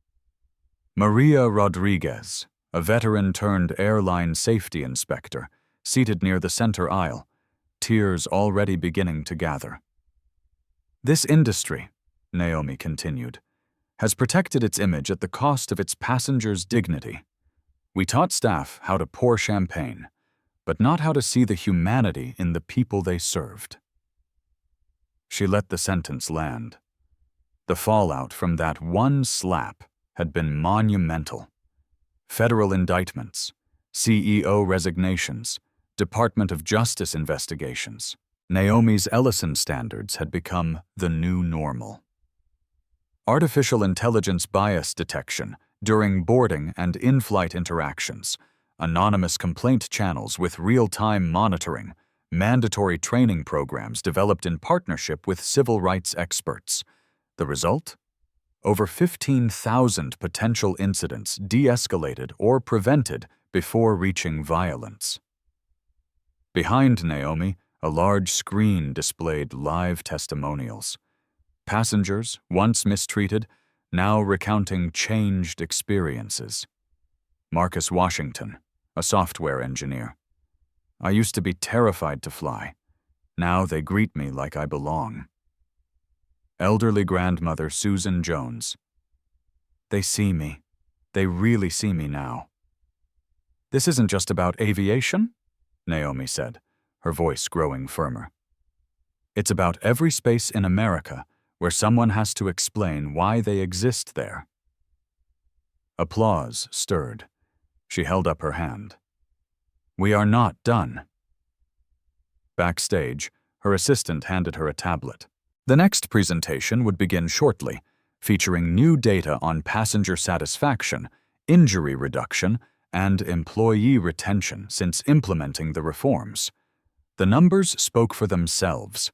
Maria Rodriguez, a veteran-turned-airline safety inspector, seated near the center aisle, tears already beginning to gather. This industry, Naomi continued, has protected its image at the cost of its passengers' dignity. We taught staff how to pour champagne, but not how to see the humanity in the people they served. She let the sentence land. The fallout from that one slap had been monumental. Federal indictments, CEO resignations, Department of Justice investigations. Naomi's Ellison standards had become the new normal. Artificial intelligence bias detection during boarding and in-flight interactions, anonymous complaint channels with real-time monitoring, mandatory training programs developed in partnership with civil rights experts. The result? Over 15,000 potential incidents de-escalated or prevented before reaching violence. Behind Naomi, a large screen displayed live testimonials. Passengers, once mistreated, now recounting changed experiences. Marcus Washington, a software engineer. I used to be terrified to fly. Now they greet me like I belong. Elderly grandmother Susan Jones. They see me. They really see me now. This isn't just about aviation, Naomi said, her voice growing firmer. It's about every space in America where someone has to explain why they exist there. Applause stirred. She held up her hand. We are not done. Backstage, her assistant handed her a tablet. The next presentation would begin shortly, featuring new data on passenger satisfaction, injury reduction, and employee retention since implementing the reforms. The numbers spoke for themselves.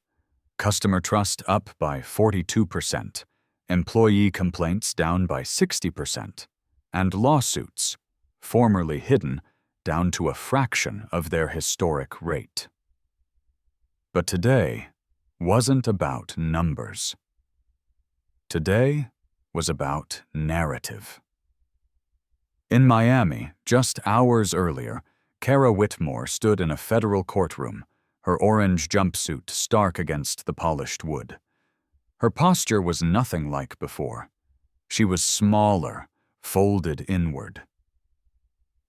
Customer trust up by 42%, employee complaints down by 60%, and lawsuits, formerly hidden, down to a fraction of their historic rate. But today wasn't about numbers. Today was about narrative. In Miami, just hours earlier, Kara Whitmore stood in a federal courtroom, her orange jumpsuit stark against the polished wood. Her posture was nothing like before. She was smaller, folded inward.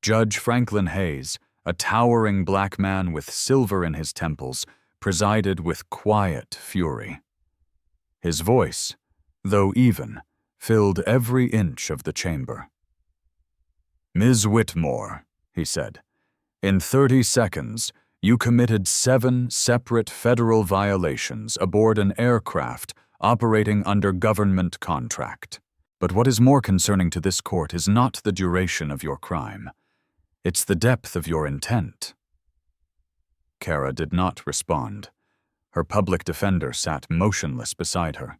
Judge Franklin Hayes, a towering black man with silver in his temples, presided with quiet fury. His voice, though even, filled every inch of the chamber. Ms. Whitmore, he said, in 30 seconds, you committed 7 separate federal violations aboard an aircraft operating under government contract. But what is more concerning to this court is not the duration of your crime. It's the depth of your intent. Kara did not respond. Her public defender sat motionless beside her.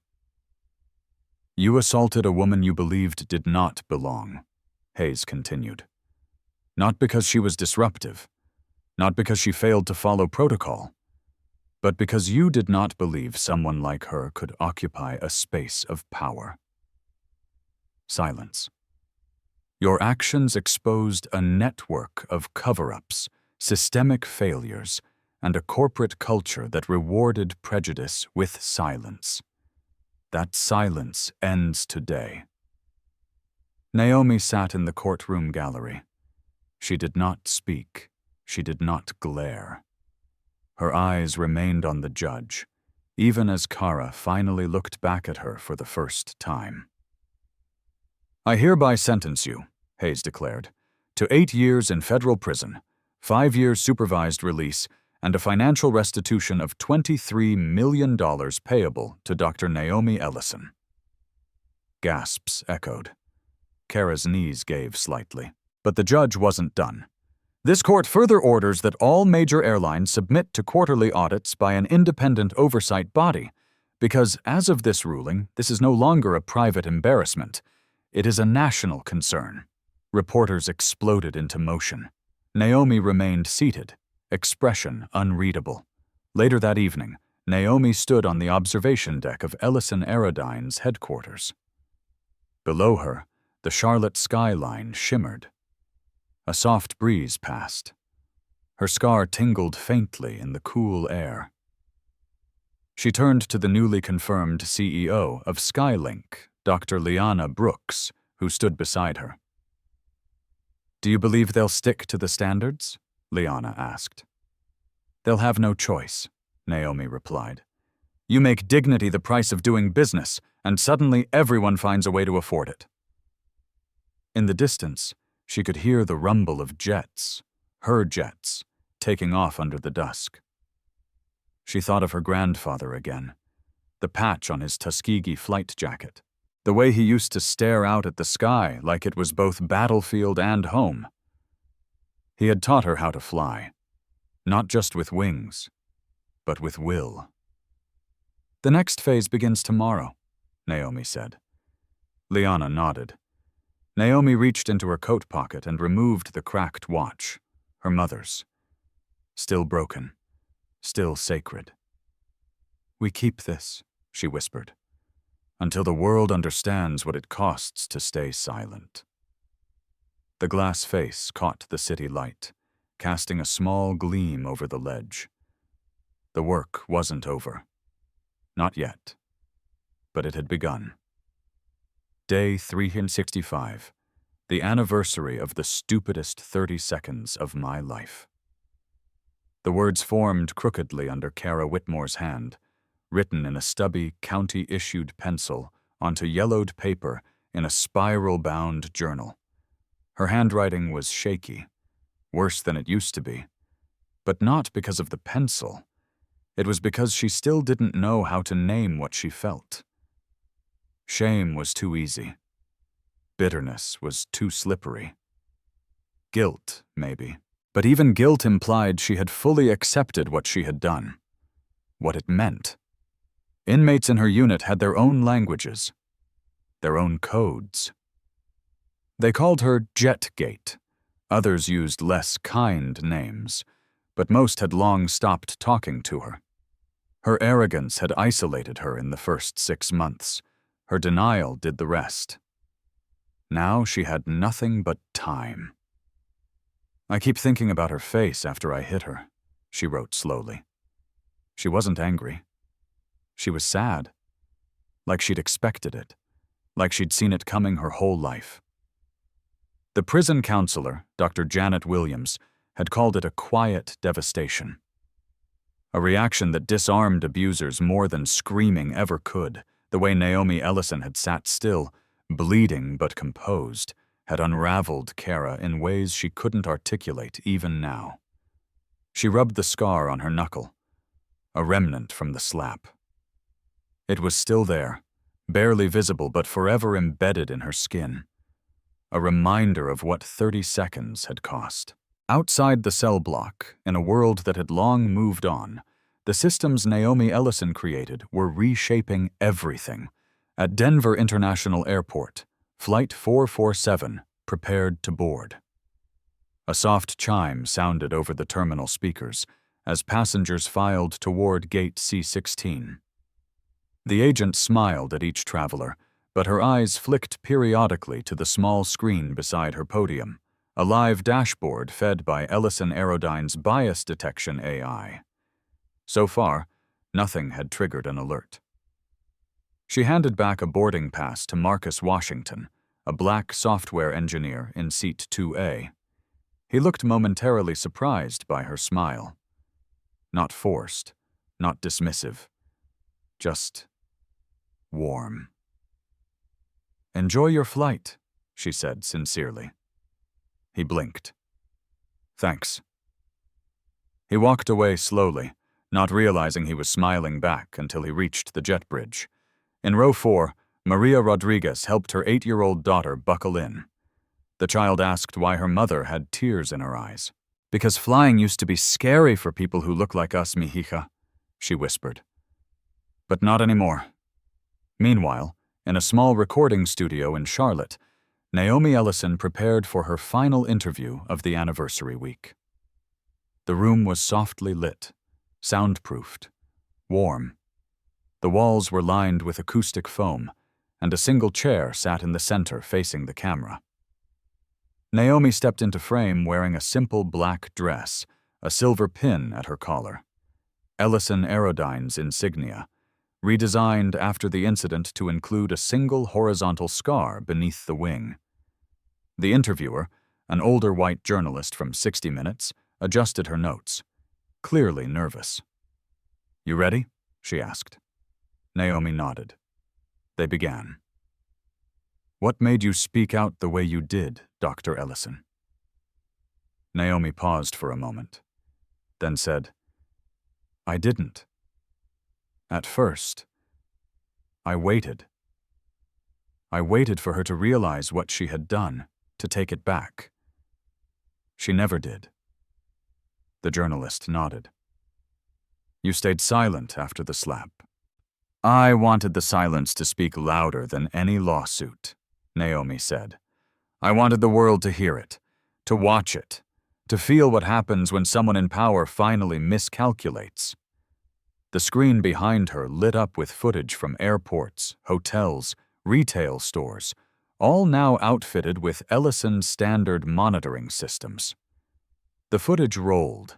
You assaulted a woman you believed did not belong, Hayes continued. Not because she was disruptive, not because she failed to follow protocol, but because you did not believe someone like her could occupy a space of power. Silence. Your actions exposed a network of cover-ups, systemic failures, and a corporate culture that rewarded prejudice with silence. That silence ends today. Naomi sat in the courtroom gallery. She did not speak. She did not glare. Her eyes remained on the judge, even as Kara finally looked back at her for the first time. "I hereby sentence you," Hayes declared, "to 8 years in federal prison, 5 years supervised release, and a financial restitution of $23 million payable to Dr. Naomi Ellison." Gasps echoed. Kara's knees gave slightly. But the judge wasn't done. "This court further orders that all major airlines submit to quarterly audits by an independent oversight body, because as of this ruling, this is no longer a private embarrassment. It is a national concern." Reporters exploded into motion. Naomi remained seated, expression unreadable. Later that evening, Naomi stood on the observation deck of Ellison Aerodyne's headquarters. Below her, the Charlotte skyline shimmered. A soft breeze passed. Her scar tingled faintly in the cool air. She turned to the newly confirmed CEO of Skylink, Dr. Liana Brooks, who stood beside her. "Do you believe they'll stick to the standards?" Liana asked. "They'll have no choice," Naomi replied. "You make dignity the price of doing business, and suddenly everyone finds a way to afford it." In the distance, she could hear the rumble of jets, her jets, taking off under the dusk. She thought of her grandfather again, the patch on his Tuskegee flight jacket, the way he used to stare out at the sky like it was both battlefield and home. He had taught her how to fly, not just with wings, but with will. "The next phase begins tomorrow," Naomi said. Liana nodded. Naomi reached into her coat pocket and removed the cracked watch, her mother's. Still broken, still sacred. "We keep this," she whispered, "until the world understands what it costs to stay silent." The glass face caught the city light, casting a small gleam over the ledge. The work wasn't over. Not yet. But it had begun. Day 365, the anniversary of the stupidest 30 seconds of my life. The words formed crookedly under Kara Whitmore's hand, written in a stubby, county-issued pencil onto yellowed paper in a spiral-bound journal. Her handwriting was shaky, worse than it used to be, but not because of the pencil. It was because she still didn't know how to name what she felt. Shame was too easy. Bitterness was too slippery. Guilt, maybe. But even guilt implied she had fully accepted what she had done. What it meant. Inmates in her unit had their own languages, their own codes. They called her Jetgate. Others used less kind names, but most had long stopped talking to her. Her arrogance had isolated her in the first 6 months. Her denial did the rest. Now she had nothing but time. "I keep thinking about her face after I hit her," she wrote slowly. She wasn't angry. She was sad. Like she'd expected it. Like she'd seen it coming her whole life. The prison counselor, Dr. Janet Williams, had called it a quiet devastation. A reaction that disarmed abusers more than screaming ever could. The way Naomi Ellison had sat still, bleeding but composed, had unraveled Kara in ways she couldn't articulate even now. She rubbed the scar on her knuckle, a remnant from the slap. It was still there, barely visible but forever embedded in her skin. A reminder of what 30 seconds had cost. Outside the cell block, in a world that had long moved on, the systems Naomi Ellison created were reshaping everything. At Denver International Airport, Flight 447 prepared to board. A soft chime sounded over the terminal speakers as passengers filed toward Gate C-16. The agent smiled at each traveler, but her eyes flicked periodically to the small screen beside her podium, a live dashboard fed by Ellison Aerodyne's bias detection AI. So far, nothing had triggered an alert. She handed back a boarding pass to Marcus Washington, a black software engineer in seat 2A. He looked momentarily surprised by her smile. Not forced, not dismissive, just warm. "Enjoy your flight," she said sincerely. He blinked. "Thanks." He walked away slowly, not realizing he was smiling back until he reached the jet bridge. In row 4, Maria Rodriguez helped her 8-year-old daughter buckle in. The child asked why her mother had tears in her eyes. "Because flying used to be scary for people who look like us, mijija," she whispered. "But not anymore." Meanwhile, in a small recording studio in Charlotte, Naomi Ellison prepared for her final interview of the anniversary week. The room was softly lit, soundproofed, warm. The walls were lined with acoustic foam, and a single chair sat in the center facing the camera. Naomi stepped into frame wearing a simple black dress, a silver pin at her collar. Ellison Aerodyne's insignia, redesigned after the incident to include a single horizontal scar beneath the wing. The interviewer, an older white journalist from 60 Minutes, adjusted her notes, clearly nervous. "You ready?" she asked. Naomi nodded. They began. "What made you speak out the way you did, Dr. Ellison?" Naomi paused for a moment, then said, "I didn't. At first, I waited. I waited for her to realize what she had done, to take it back. She never did." The journalist nodded. "You stayed silent after the slap." "I wanted the silence to speak louder than any lawsuit," Naomi said. "I wanted the world to hear it, to watch it, to feel what happens when someone in power finally miscalculates." The screen behind her lit up with footage from airports, hotels, retail stores, all now outfitted with Ellison standard monitoring systems. The footage rolled.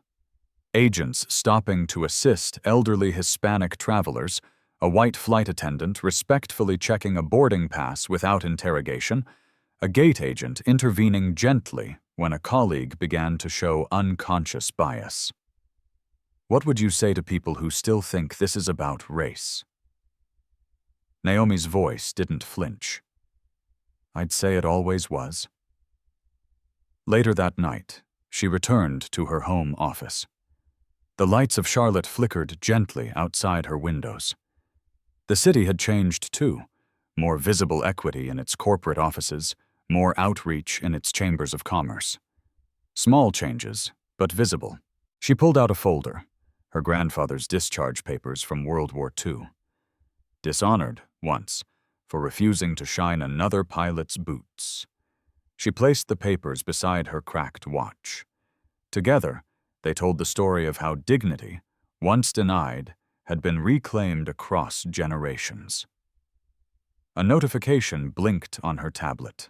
Agents stopping to assist elderly Hispanic travelers, a white flight attendant respectfully checking a boarding pass without interrogation, a gate agent intervening gently when a colleague began to show unconscious bias. What would you say to people who still think this is about race? Naomi's voice didn't flinch. I'd say it always was. Later that night, she returned to her home office. The lights of Charlotte flickered gently outside her windows. The city had changed too. More visible equity in its corporate offices, more outreach in its chambers of commerce. Small changes, but visible. She pulled out a folder, her grandfather's discharge papers from World War II. Dishonored, once, for refusing to shine another pilot's boots. She placed the papers beside her cracked watch. Together, they told the story of how dignity, once denied, had been reclaimed across generations. A notification blinked on her tablet.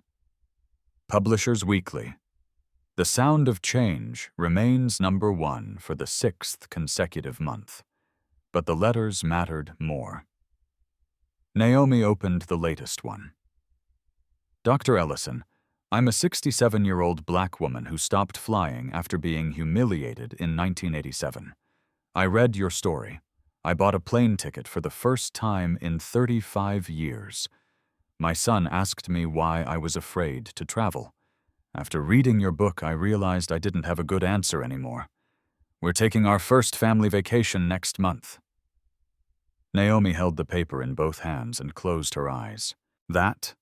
Publishers Weekly. The Sound of Change remains #1 for the 6th consecutive month, but the letters mattered more. Naomi opened the latest one. Dr. Ellison, I'm a 67-year-old black woman who stopped flying after being humiliated in 1987. I read your story. I bought a plane ticket for the first time in 35 years. My son asked me why I was afraid to travel. After reading your book, I realized I didn't have a good answer anymore. We're taking our first family vacation next month. Naomi held the paper in both hands and closed her eyes. That,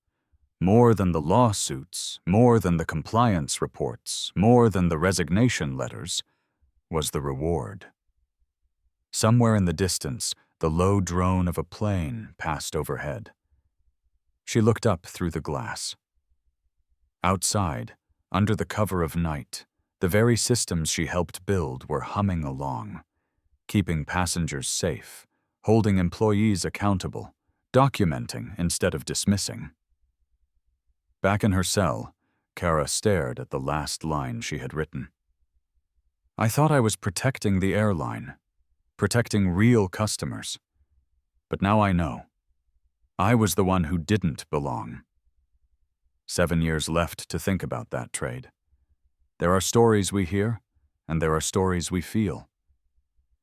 more than the lawsuits, more than the compliance reports, more than the resignation letters, was the reward. Somewhere in the distance, the low drone of a plane passed overhead. She looked up through the glass. Outside, under the cover of night, the very systems she helped build were humming along, keeping passengers safe, holding employees accountable, documenting instead of dismissing. Back in her cell, Kara stared at the last line she had written. I thought I was protecting the airline. protecting real customers. But now I know. I was the one who didn't belong. 7 years left to think about that trade. There are stories we hear, and there are stories we feel.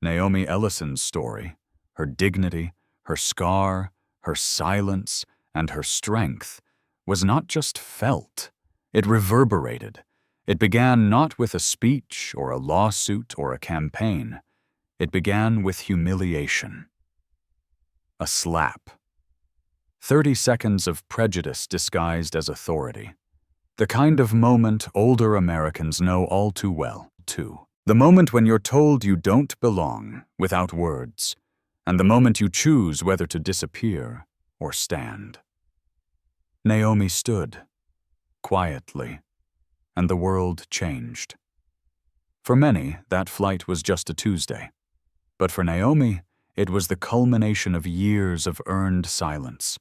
Naomi Ellison's story, her dignity, her scar, her silence, and her strength, was not just felt, it reverberated. It began not with a speech or a lawsuit or a campaign. It began with humiliation. A slap. 30 seconds of prejudice disguised as authority. The kind of moment older Americans know all too well, too. The moment when you're told you don't belong without words, and the moment you choose whether to disappear or stand. Naomi stood, quietly, and the world changed. For many, that flight was just a Tuesday. But for Naomi, it was the culmination of years of earned silence,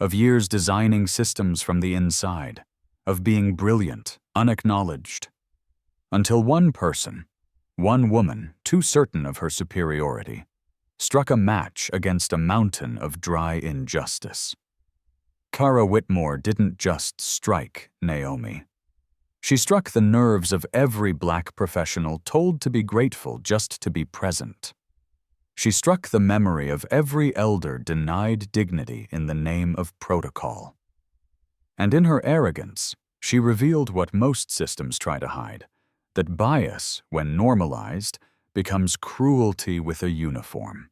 of years designing systems from the inside, of being brilliant, unacknowledged. Until one person, one woman, too certain of her superiority, struck a match against a mountain of dry injustice. Kara Whitmore didn't just strike Naomi. She struck the nerves of every black professional told to be grateful just to be present. She struck the memory of every elder denied dignity in the name of protocol. And in her arrogance, she revealed what most systems try to hide, that bias, when normalized, becomes cruelty with a uniform.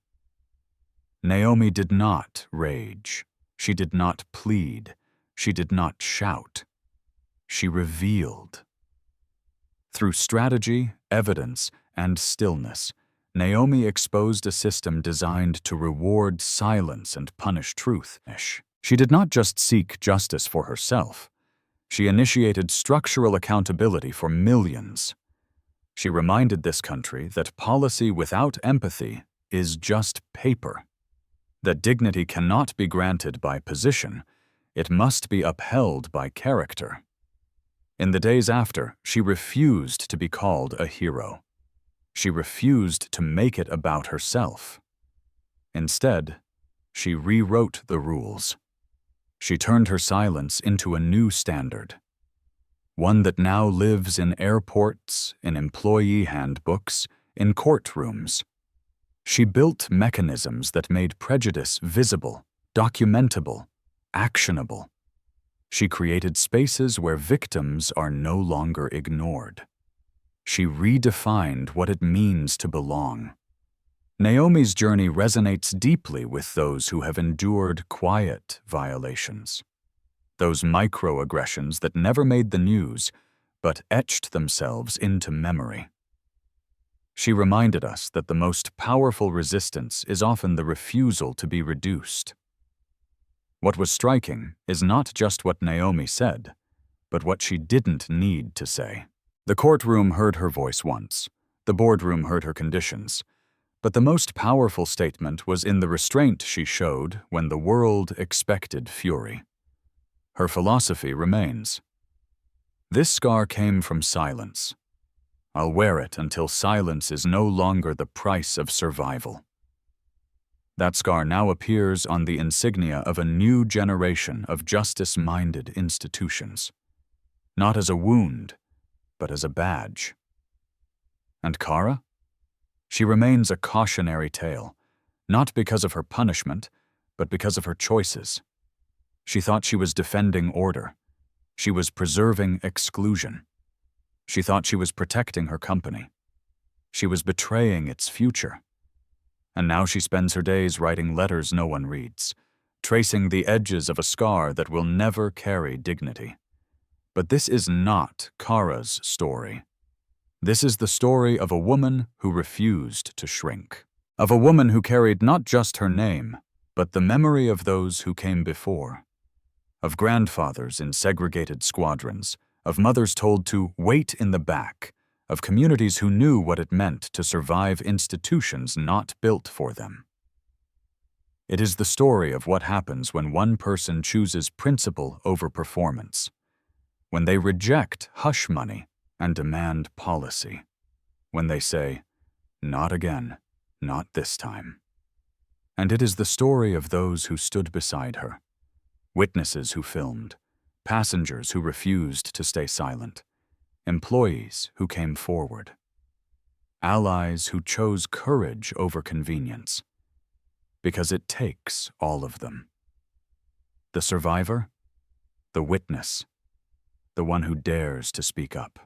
Naomi did not rage. She did not plead. She did not shout. She revealed. Through strategy, evidence, and stillness, Naomi exposed a system designed to reward silence and punish truth. She did not just seek justice for herself. She initiated structural accountability for millions. She reminded this country that policy without empathy is just paper, that dignity cannot be granted by position, it must be upheld by character. In the days after, she refused to be called a hero. She refused to make it about herself. Instead, she rewrote the rules. She turned her silence into a new standard, one that now lives in airports, in employee handbooks, in courtrooms. She built mechanisms that made prejudice visible, documentable, actionable. She created spaces where victims are no longer ignored. She redefined what it means to belong. Naomi's journey resonates deeply with those who have endured quiet violations, those microaggressions that never made the news but etched themselves into memory. She reminded us that the most powerful resistance is often the refusal to be reduced. What was striking is not just what Naomi said, but what she didn't need to say. The courtroom heard her voice once. The boardroom heard her conditions. But the most powerful statement was in the restraint she showed when the world expected fury. Her philosophy remains. This scar came from silence. I'll wear it until silence is no longer the price of survival. That scar now appears on the insignia of a new generation of justice-minded institutions, not as a wound, but as a badge. And Kara? She remains a cautionary tale, not because of her punishment, but because of her choices. She thought she was defending order. She was preserving exclusion. She thought she was protecting her company. She was betraying its future. And now she spends her days writing letters no one reads, tracing the edges of a scar that will never carry dignity. But this is not Kara's story. This is the story of a woman who refused to shrink, of a woman who carried not just her name, but the memory of those who came before, of grandfathers in segregated squadrons, of mothers told to wait in the back, of communities who knew what it meant to survive institutions not built for them. It is the story of what happens when one person chooses principle over performance, when they reject hush money and demand policy, when they say, "Not again, not this time. And it is the story of those who stood beside her, witnesses who filmed, passengers who refused to stay silent, employees who came forward, allies who chose courage over convenience, because it takes all of them. The survivor, the witness, the one who dares to speak up.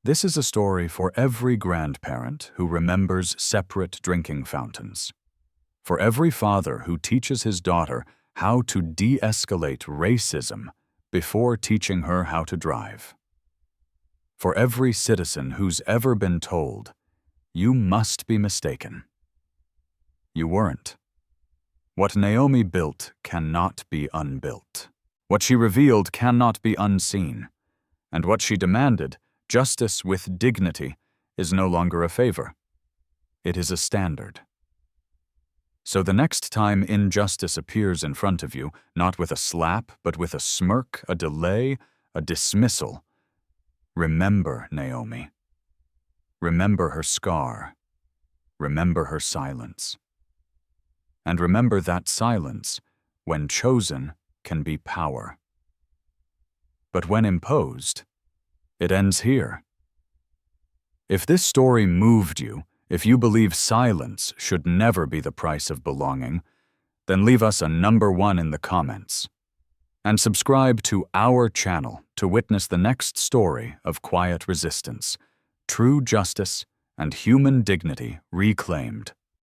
This is a story for every grandparent who remembers separate drinking fountains, for every father who teaches his daughter how to de-escalate racism before teaching her how to drive, for every citizen who's ever been told, "You must be mistaken." You weren't. What Naomi built cannot be unbuilt. What she revealed cannot be unseen. And what she demanded, justice with dignity, is no longer a favor. It is a standard. So the next time injustice appears in front of you, not with a slap, but with a smirk, a delay, a dismissal, remember Naomi. Remember her scar. Remember her silence. And remember that silence, when chosen, can be power. But when imposed, it ends here. If this story moved you, if you believe silence should never be the price of belonging, then leave us a #1 in the comments. And subscribe to our channel to witness the next story of quiet resistance, true justice, and human dignity reclaimed